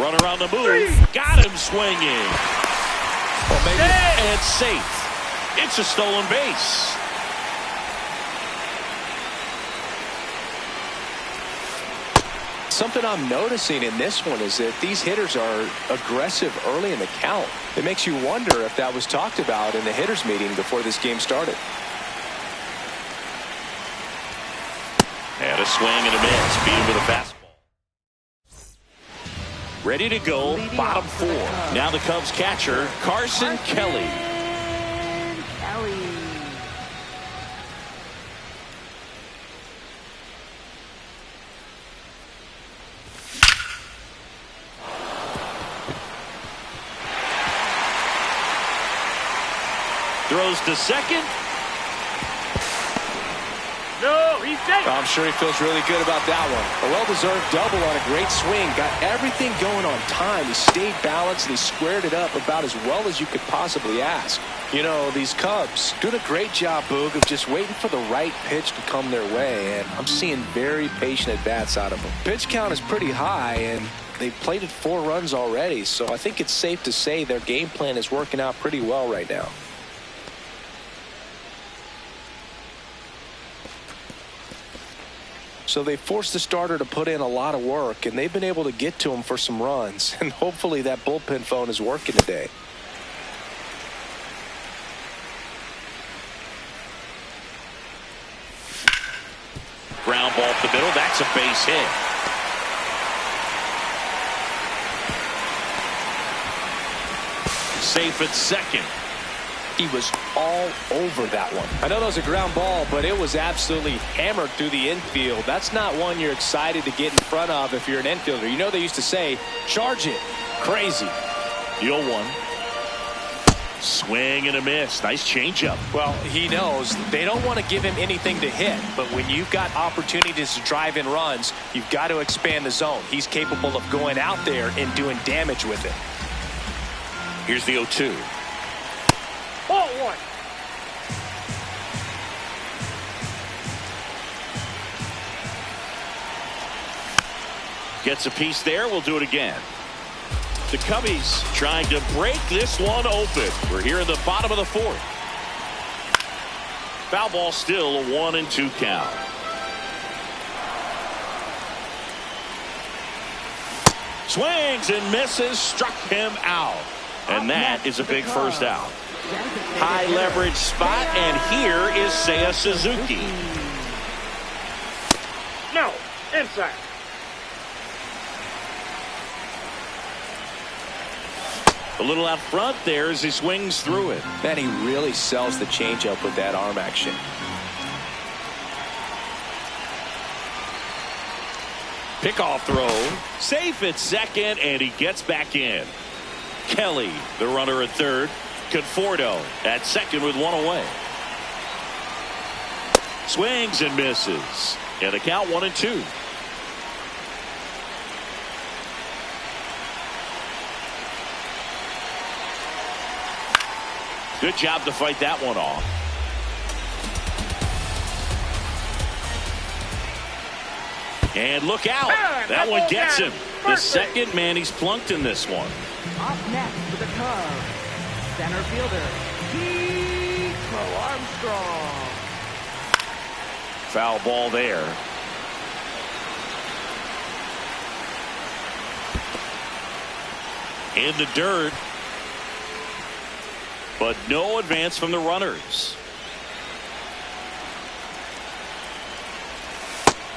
Speaker 1: Runner on the move. Got him swinging.
Speaker 3: Well, maybe.
Speaker 1: And safe. It's a stolen base.
Speaker 3: Something I'm noticing in this one is that these hitters are aggressive early in the count. It makes you wonder if that was talked about in the hitters meeting before this game started.
Speaker 1: And a swing and a miss. Beat him with a fastball. Ready to go. Bottom 4. Now the Cubs catcher, Carson Kelly. Throws to second.
Speaker 4: No, he's safe.
Speaker 3: I'm sure he feels really good about that one. A well-deserved double on a great swing. Got everything going on time. He stayed balanced and he squared it up about as well as you could possibly ask. You know, these Cubs doing a great job, Boog, of just waiting for the right pitch to come their way. And I'm seeing very patient at-bats out of them. Pitch count is pretty high, and they've plated 4 runs already. So I think it's safe to say their game plan is working out pretty well right now. So they forced the starter to put in a lot of work, and they've been able to get to him for some runs. And hopefully that bullpen phone is working today.
Speaker 1: That's a base hit. Safe at second.
Speaker 3: He was all over that one. I know that was a ground ball, but it was absolutely hammered through the infield. That's not one you're excited to get in front of if you're an infielder. You know they used to say, charge it. Crazy.
Speaker 1: 0-1. Swing and a miss. Nice changeup.
Speaker 3: Well, he knows they don't want to give him anything to hit, but when you've got opportunities to drive in runs, you've got to expand the zone. He's capable of going out there and doing damage with it.
Speaker 1: Here's the 0-2.
Speaker 4: Ball one.
Speaker 1: Gets a piece there. We'll do it again. The Cubbies trying to break this one open. We're here in the bottom of the fourth. Foul ball, still a 1-2 count. Swings and misses, struck him out. And that is a big first out. High leverage spot, and here is Seiya Suzuki.
Speaker 4: No, inside.
Speaker 1: A little out front there as he swings through it.
Speaker 3: Man, he really sells the changeup with that arm action.
Speaker 1: Pickoff throw. Safe at second, and he gets back in. Kelly, the runner at third. Conforto at second with one away. Swings and misses. And a count 1-2. Good job to fight that one off. And look out. That one gets him. The second man he's plunked in this one.
Speaker 2: Up next for the Cubs, center fielder, Nico Armstrong.
Speaker 1: Foul ball there. In the dirt. But no advance from the runners.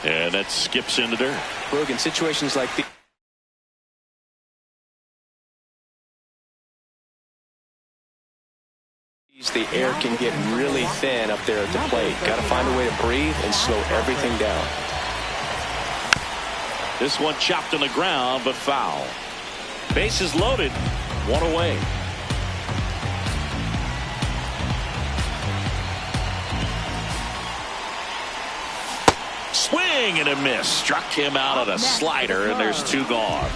Speaker 1: And that skips in the dirt.
Speaker 3: Look, in situations like these, the air can get really thin up there at the plate. Got to find a way to breathe and slow everything down.
Speaker 1: This one chopped on the ground, but foul. Bases loaded. One away. Swing and a miss. Struck him out on a slider, and there's two gone.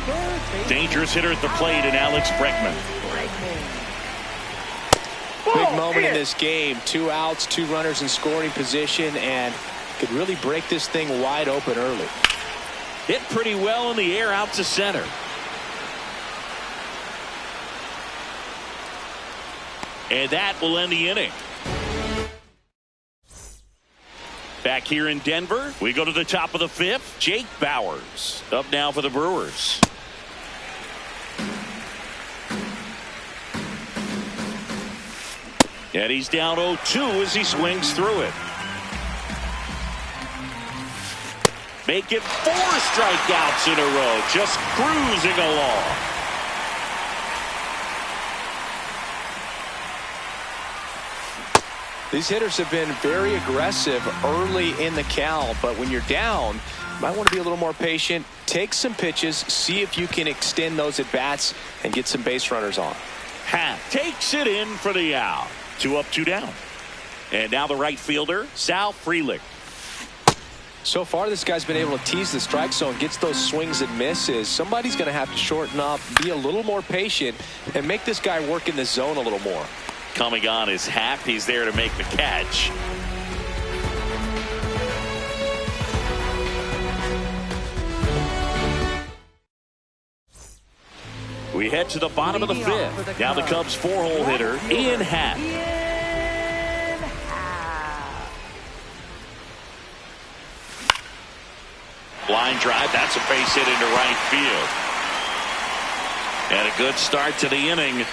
Speaker 1: Dangerous hitter at the plate in Alex Bregman.
Speaker 3: Big moment in this game. 2 outs, 2 runners in scoring position, and could really break this thing wide open early.
Speaker 1: Hit pretty well in the air out to center. And that will end the inning. Back here in Denver, we go to the top of the 5th. Jake Bauers up now for the Brewers. And he's down 0-2 as he swings through it. Make it 4 strikeouts in a row, just cruising along.
Speaker 3: These hitters have been very aggressive early in the count, but when you're down, you might want to be a little more patient. Take some pitches, see if you can extend those at bats and get some base runners on.
Speaker 1: Happ takes it in for the out. 2 up, 2 down. And now the right fielder, Sal Frelick.
Speaker 3: So far, this guy's been able to tease the strike zone, gets those swings and misses. Somebody's going to have to shorten up, be a little more patient, and make this guy work in the zone a little more.
Speaker 1: Coming on is Happ. He's there to make the catch. We head to the bottom of the 5th. Now the Cubs' 4-hole hitter, Ian Happ. Line drive. That's a base hit into right field. And a good start to the inning.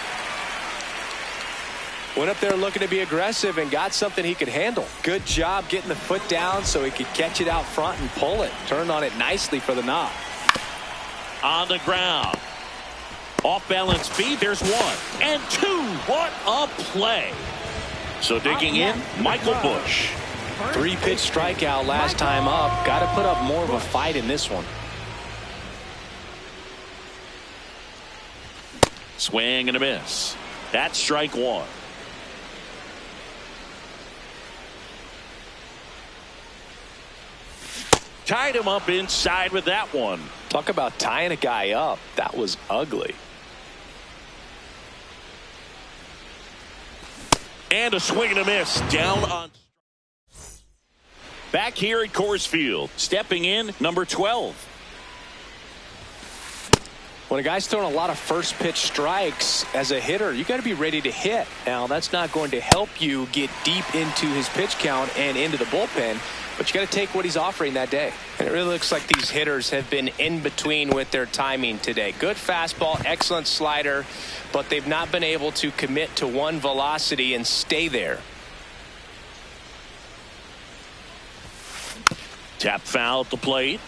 Speaker 3: Went up there looking to be aggressive and got something he could handle. Good job getting the foot down so he could catch it out front and pull it. Turned on it nicely for the knock.
Speaker 1: On the ground. Off balance feed. There's 1 and 2. What a play. So digging in, Michael Bush.
Speaker 3: 3-pitch strikeout last time up. Got to put up more of a fight in this one.
Speaker 1: Swing and a miss. That's strike 1. Tied him up inside with that one.
Speaker 3: Talk about tying a guy up. That was ugly.
Speaker 1: And a swing and a miss. Down on. Back here at Coors Field. Stepping in, number 12.
Speaker 3: When a guy's throwing a lot of first pitch strikes as a hitter, you got to be ready to hit. Now, that's not going to help you get deep into his pitch count and into the bullpen, but you got to take what he's offering that day.
Speaker 11: And it really looks like these hitters have been in between with their timing today. Good fastball, excellent slider, but they've not been able to commit to one velocity and stay there.
Speaker 1: Tap foul at the plate.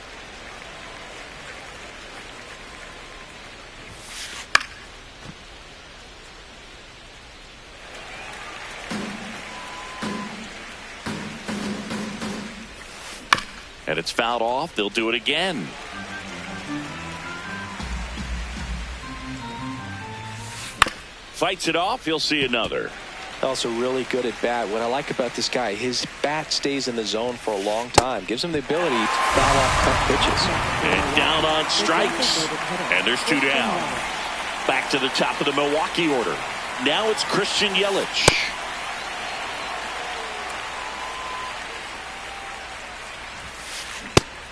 Speaker 1: And it's fouled off. They'll do it again. Fights it off. He'll see another.
Speaker 3: Also really good at bat. What I like about this guy, his bat stays in the zone for a long time. Gives him the ability to foul off tough pitches.
Speaker 1: And down on strikes. And there's 2 down. Back to the top of the Milwaukee order. Now it's Christian Yelich.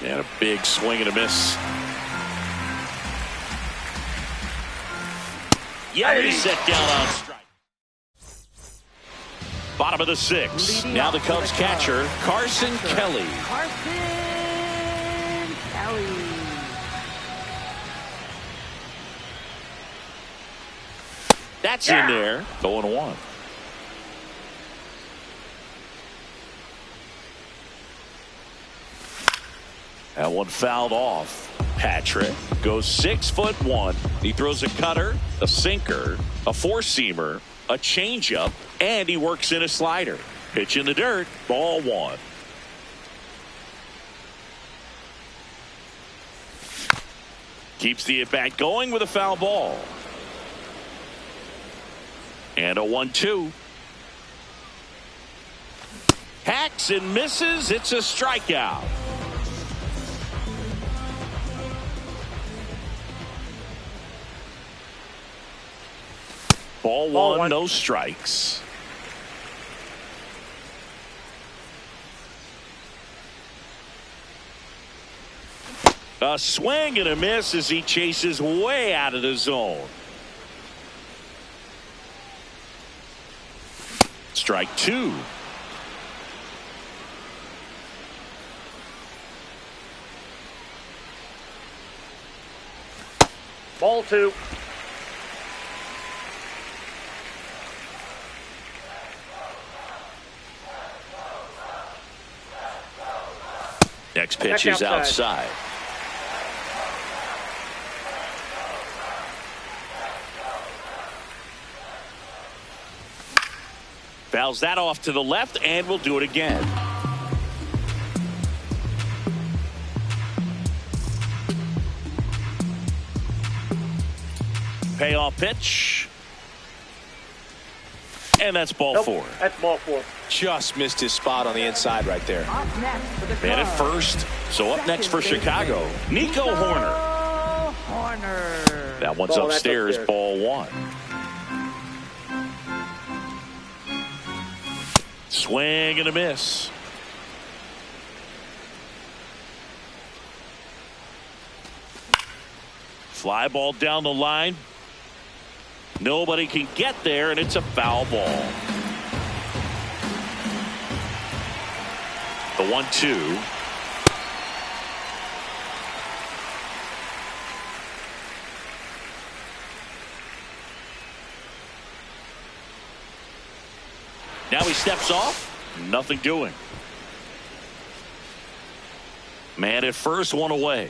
Speaker 1: And a big swing and a miss. Yelich set down on strike. Bottom of the 6th. Now the Cubs catcher, Carson Kelly.
Speaker 2: Carson Kelly.
Speaker 1: That's in there. 0-1. That one fouled off. Patrick goes 6'1". He throws a cutter, a sinker, a four-seamer, a changeup, and he works in a slider. Pitch in the dirt. Ball 1. Keeps the at-bat going with a foul ball. And a 1-2. Hacks and misses. It's a strikeout. Ball 1, no strikes. A swing and a miss as he chases way out of the zone. Strike 2.
Speaker 4: Ball 2.
Speaker 1: Next pitch is outside. Fouls that off to the left, and we'll do it again. Payoff pitch. And that's ball 4.
Speaker 4: That's ball 4.
Speaker 3: Just missed his spot on the inside right there.
Speaker 1: Man at first. So up next for Chicago, Nico Horner. That one's upstairs, ball 1. Swing and a miss. Fly ball down the line. Nobody can get there, and it's a foul ball. The 1-2. Now he steps off. Nothing doing. Man at first, one away.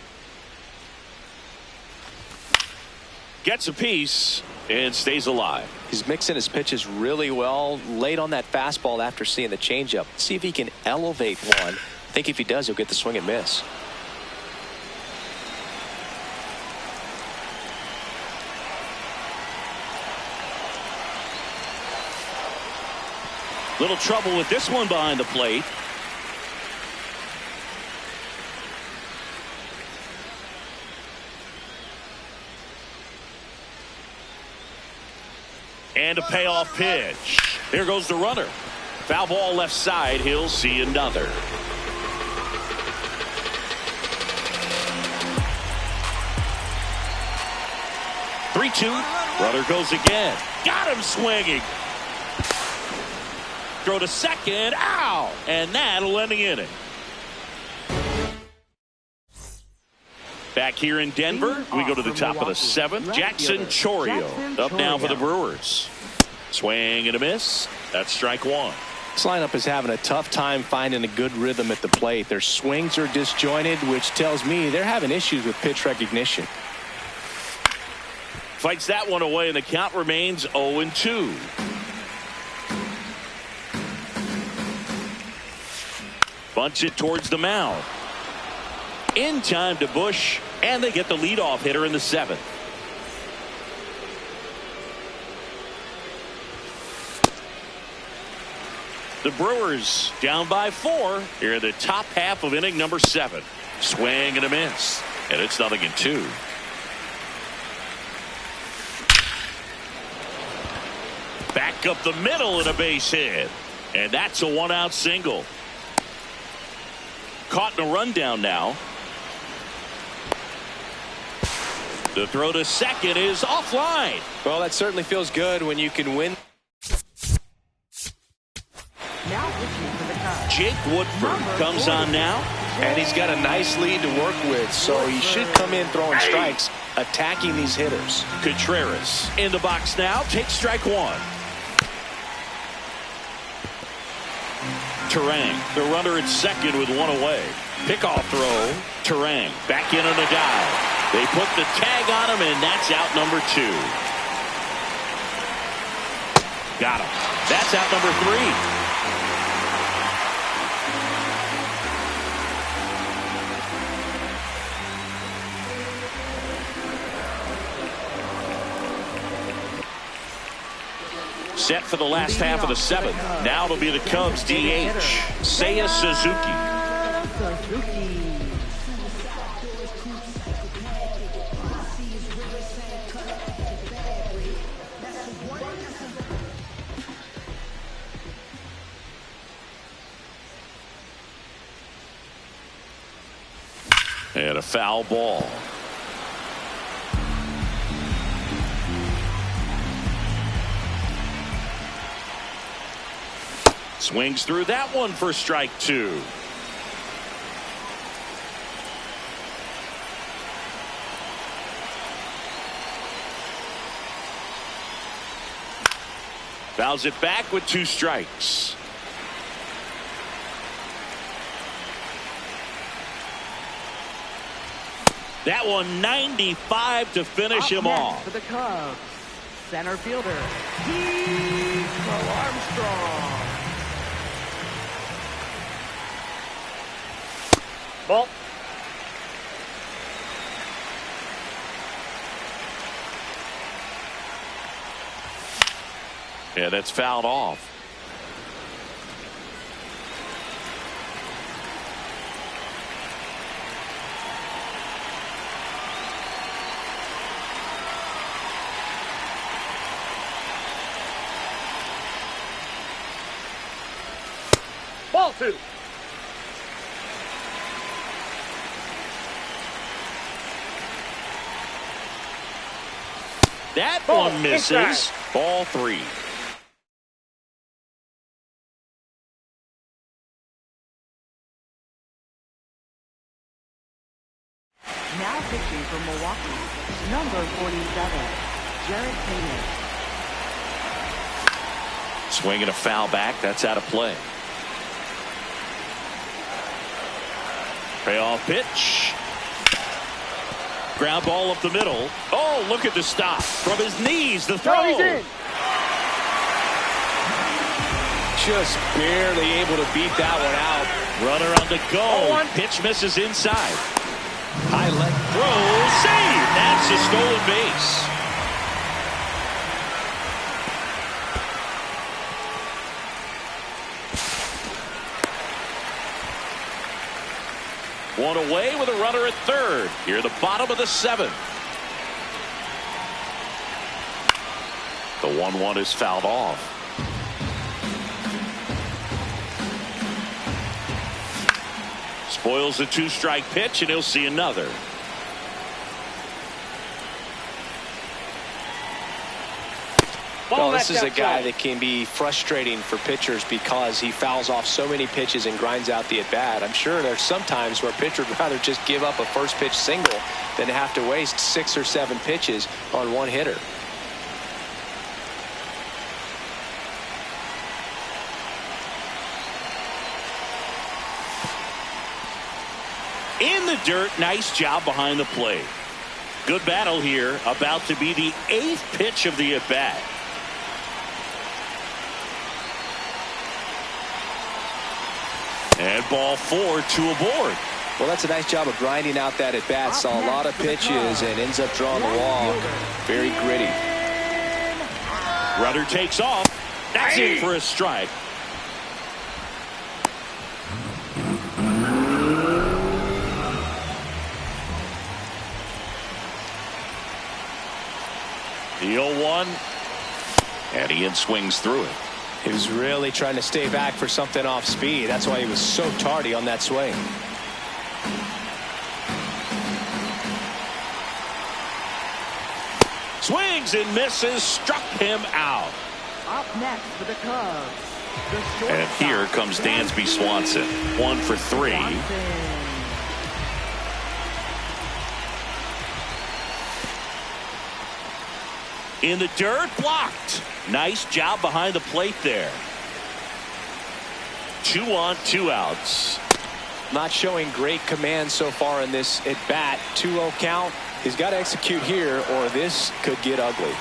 Speaker 1: Gets a piece and stays alive.
Speaker 11: He's mixing his pitches really well. Late on that fastball after seeing the changeup. See if he can elevate one. I think if he does, he'll get the swing and miss.
Speaker 1: Little trouble with this one behind the plate. And a payoff pitch. There goes the runner. Foul ball left side. He'll see another. Three-two. Runner goes again. Got him swinging. Throw to second. Ow! And that'll end the inning. Back here in Denver, we go to the top of the seventh. Jackson Chorio up now for the Brewers. Swing and a miss. That's strike one.
Speaker 11: This lineup is having a tough time finding a good rhythm at the plate. Their swings are disjointed, which tells me they're having issues with pitch recognition.
Speaker 1: Fights that one away, and the count remains 0-2. Bunts it towards the mound. In time to Bush, and they get the leadoff hitter in the seventh. The Brewers down by 4 here in the top half of inning number 7. Swing and a miss, and it's 0-2. Back up the middle and a base hit, and that's a 1-out single. Caught in a rundown now. The throw to second is offline.
Speaker 11: Well, that certainly feels good when you can win.
Speaker 2: Now pitching for the Cubs.
Speaker 1: Jake Woodford comes on now.
Speaker 11: And he's got a nice lead to work with, so he should come in throwing strikes, attacking these hitters.
Speaker 1: Contreras in the box now. Takes strike one. Terang, the runner at second with one away. Pickoff throw. Terang back in on a dive. They put the tag on him, and that's out number 2. Got him. That's out number 3. Set for the last half of the 7th. Now it'll be the Cubs DH, Seiya Suzuki. And a foul ball. Swings through that one for strike 2. Fouls it back with 2 strikes. That one 95 to finish him off.
Speaker 2: For the Cubs, center fielder, Dino Armstrong.
Speaker 4: Ball.
Speaker 1: Yeah, that's fouled off.
Speaker 4: Ball 2.
Speaker 1: That one misses. Ball 3.
Speaker 2: Now pitching for Milwaukee, number 47, Jared Payne.
Speaker 1: Swing and a foul back. That's out of play. Payoff pitch. Ground ball up the middle. Oh, look at the stop. From his knees, the throw.
Speaker 4: He's in.
Speaker 3: Just barely able to beat that one out.
Speaker 1: Runner on the go. Pitch misses inside. High leg throw. Save. That's a stolen base. One away with a runner at third. Here, the bottom of the seventh. The 1-1 is fouled off. Spoils the 2-strike pitch, and he'll see another.
Speaker 3: Well, this is a guy that can be frustrating for pitchers because he fouls off so many pitches and grinds out the at-bat. I'm sure there's some times where a pitcher would rather just give up a first pitch single than to have to waste 6 or 7 pitches on one hitter.
Speaker 1: In the dirt, nice job behind the plate. Good battle here, about to be the 8th pitch of the at-bat. And ball 4, 2 aboard.
Speaker 3: Well, that's a nice job of grinding out that at-bat. Saw a lot of pitches and ends up drawing the walk. Very gritty.
Speaker 1: Runner takes off. That's in for a strike. The 0-1. And Ian swings through it.
Speaker 3: He was really trying to stay back for something off speed. That's why he was so tardy on that swing.
Speaker 1: Swings and misses. Struck him out.
Speaker 2: Up next for the Cubs.
Speaker 1: And here comes Dansby Swanson. 1 for 3. In the dirt, blocked. Nice job behind the plate there. 2 on, 2 outs.
Speaker 3: Not showing great command so far in this at bat. 2-0 count. He's got to execute here or this could get ugly.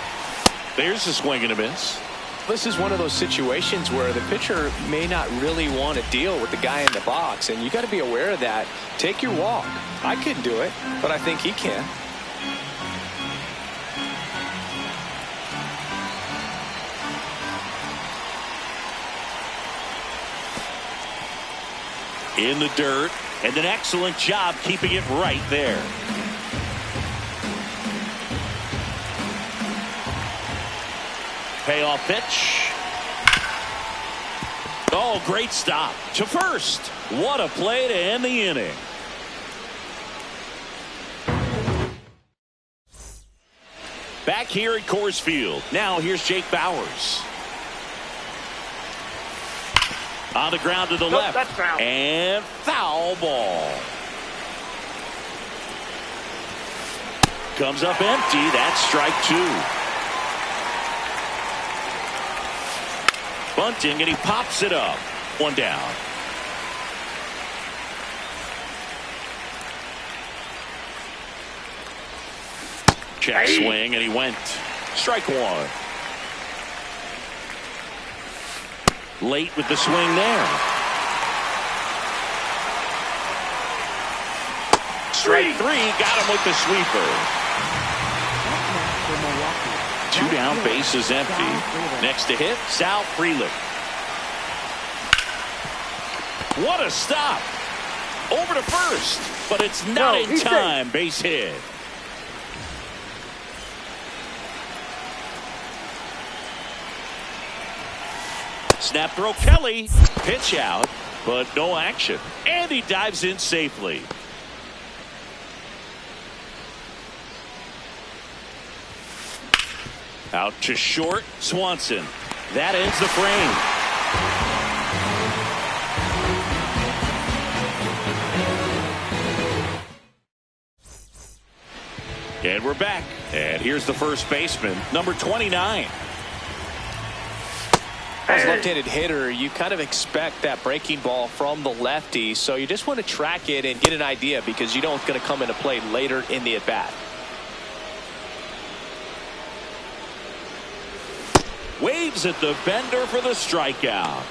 Speaker 1: There's a swing and a miss.
Speaker 3: This is one of those situations where the pitcher may not really want to deal with the guy in the box, and you got to be aware of that. Take your walk. I couldn't do it, but I think he can.
Speaker 1: In the dirt, and an excellent job keeping it right there. Payoff pitch. Oh, great stop to first. What a play to end the inning. Back here at Coors Field. Now here's Jake Bauers. On the ground to the left.
Speaker 4: That's foul.
Speaker 1: And foul ball. Comes up empty. That's strike 2. Bunting, and he pops it up. 1 down. Check swing, and he went. Strike 1. Late with the swing there. Strike 3, got him with the sweeper. 2 down, bases empty. Next to hit, Sal Frelick. What a stop. Over to first, but it's not in time. Base hit. Snap throw, Kelly. Pitch out, but no action. And he dives in safely. Out to short, Swanson. That ends the frame. And we're back. And here's the first baseman, number 29.
Speaker 3: As a left-handed hitter, you kind of expect that breaking ball from the lefty, so you just want to track it and get an idea because you know it's going to come into play later in the at-bat.
Speaker 1: Waves at the bender for the strikeout.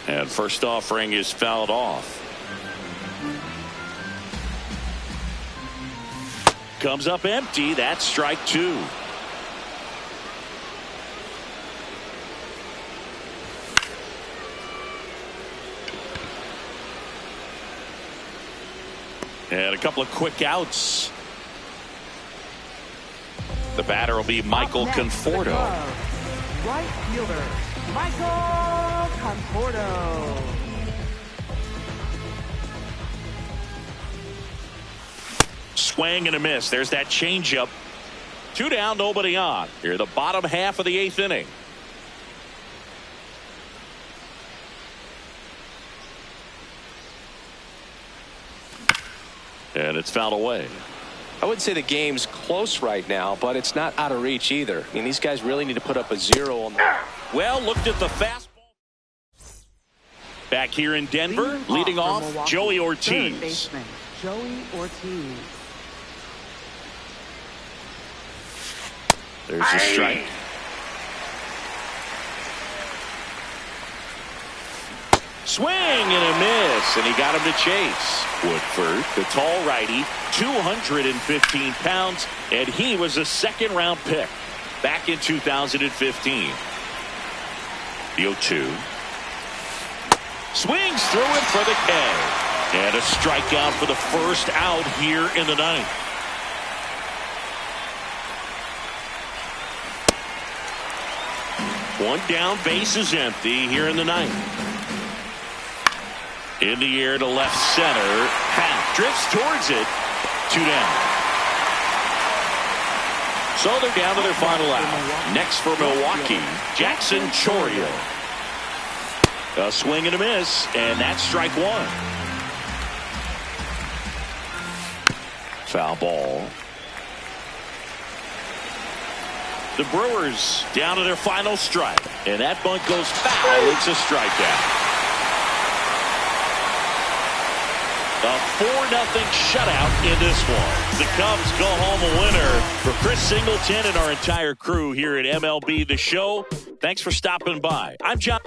Speaker 1: And first offering is fouled off. Comes up empty. That's strike two. And a couple of quick outs. The batter will be Michael Conforto.
Speaker 2: Right fielder, Michael Conforto.
Speaker 1: Swing and a miss. There's that changeup. 2 down, nobody on. Here, the bottom half of the 8th inning. And it's fouled away.
Speaker 3: I wouldn't say the game's close right now, but it's not out of reach either. I mean, these guys really need to put up a 0 on the...
Speaker 1: Well, looked at the fastball. Back here in Denver, leading off, Joey Ortiz.
Speaker 2: Third baseman, Joey Ortiz.
Speaker 1: There's a strike. Swing and a miss, and he got him to chase. Woodford, the tall righty, 215 pounds, and he was a second-round pick back in 2015. The 0-2. Swings through it for the K. And a strikeout for the first out here in the 9th. One down, base is empty here in the 9th. In the air to left center. Half drifts towards it. 2 down. So they're down to their final out. Next for Milwaukee, Jackson Chourio. A swing and a miss, and that's strike one. Foul ball. The Brewers down to their final strike, and that bunt goes foul. It's a strikeout. A 4-0 shutout in this one. The Cubs go home a winner. For Chris Singleton and our entire crew here at MLB The Show, thanks for stopping by. I'm John.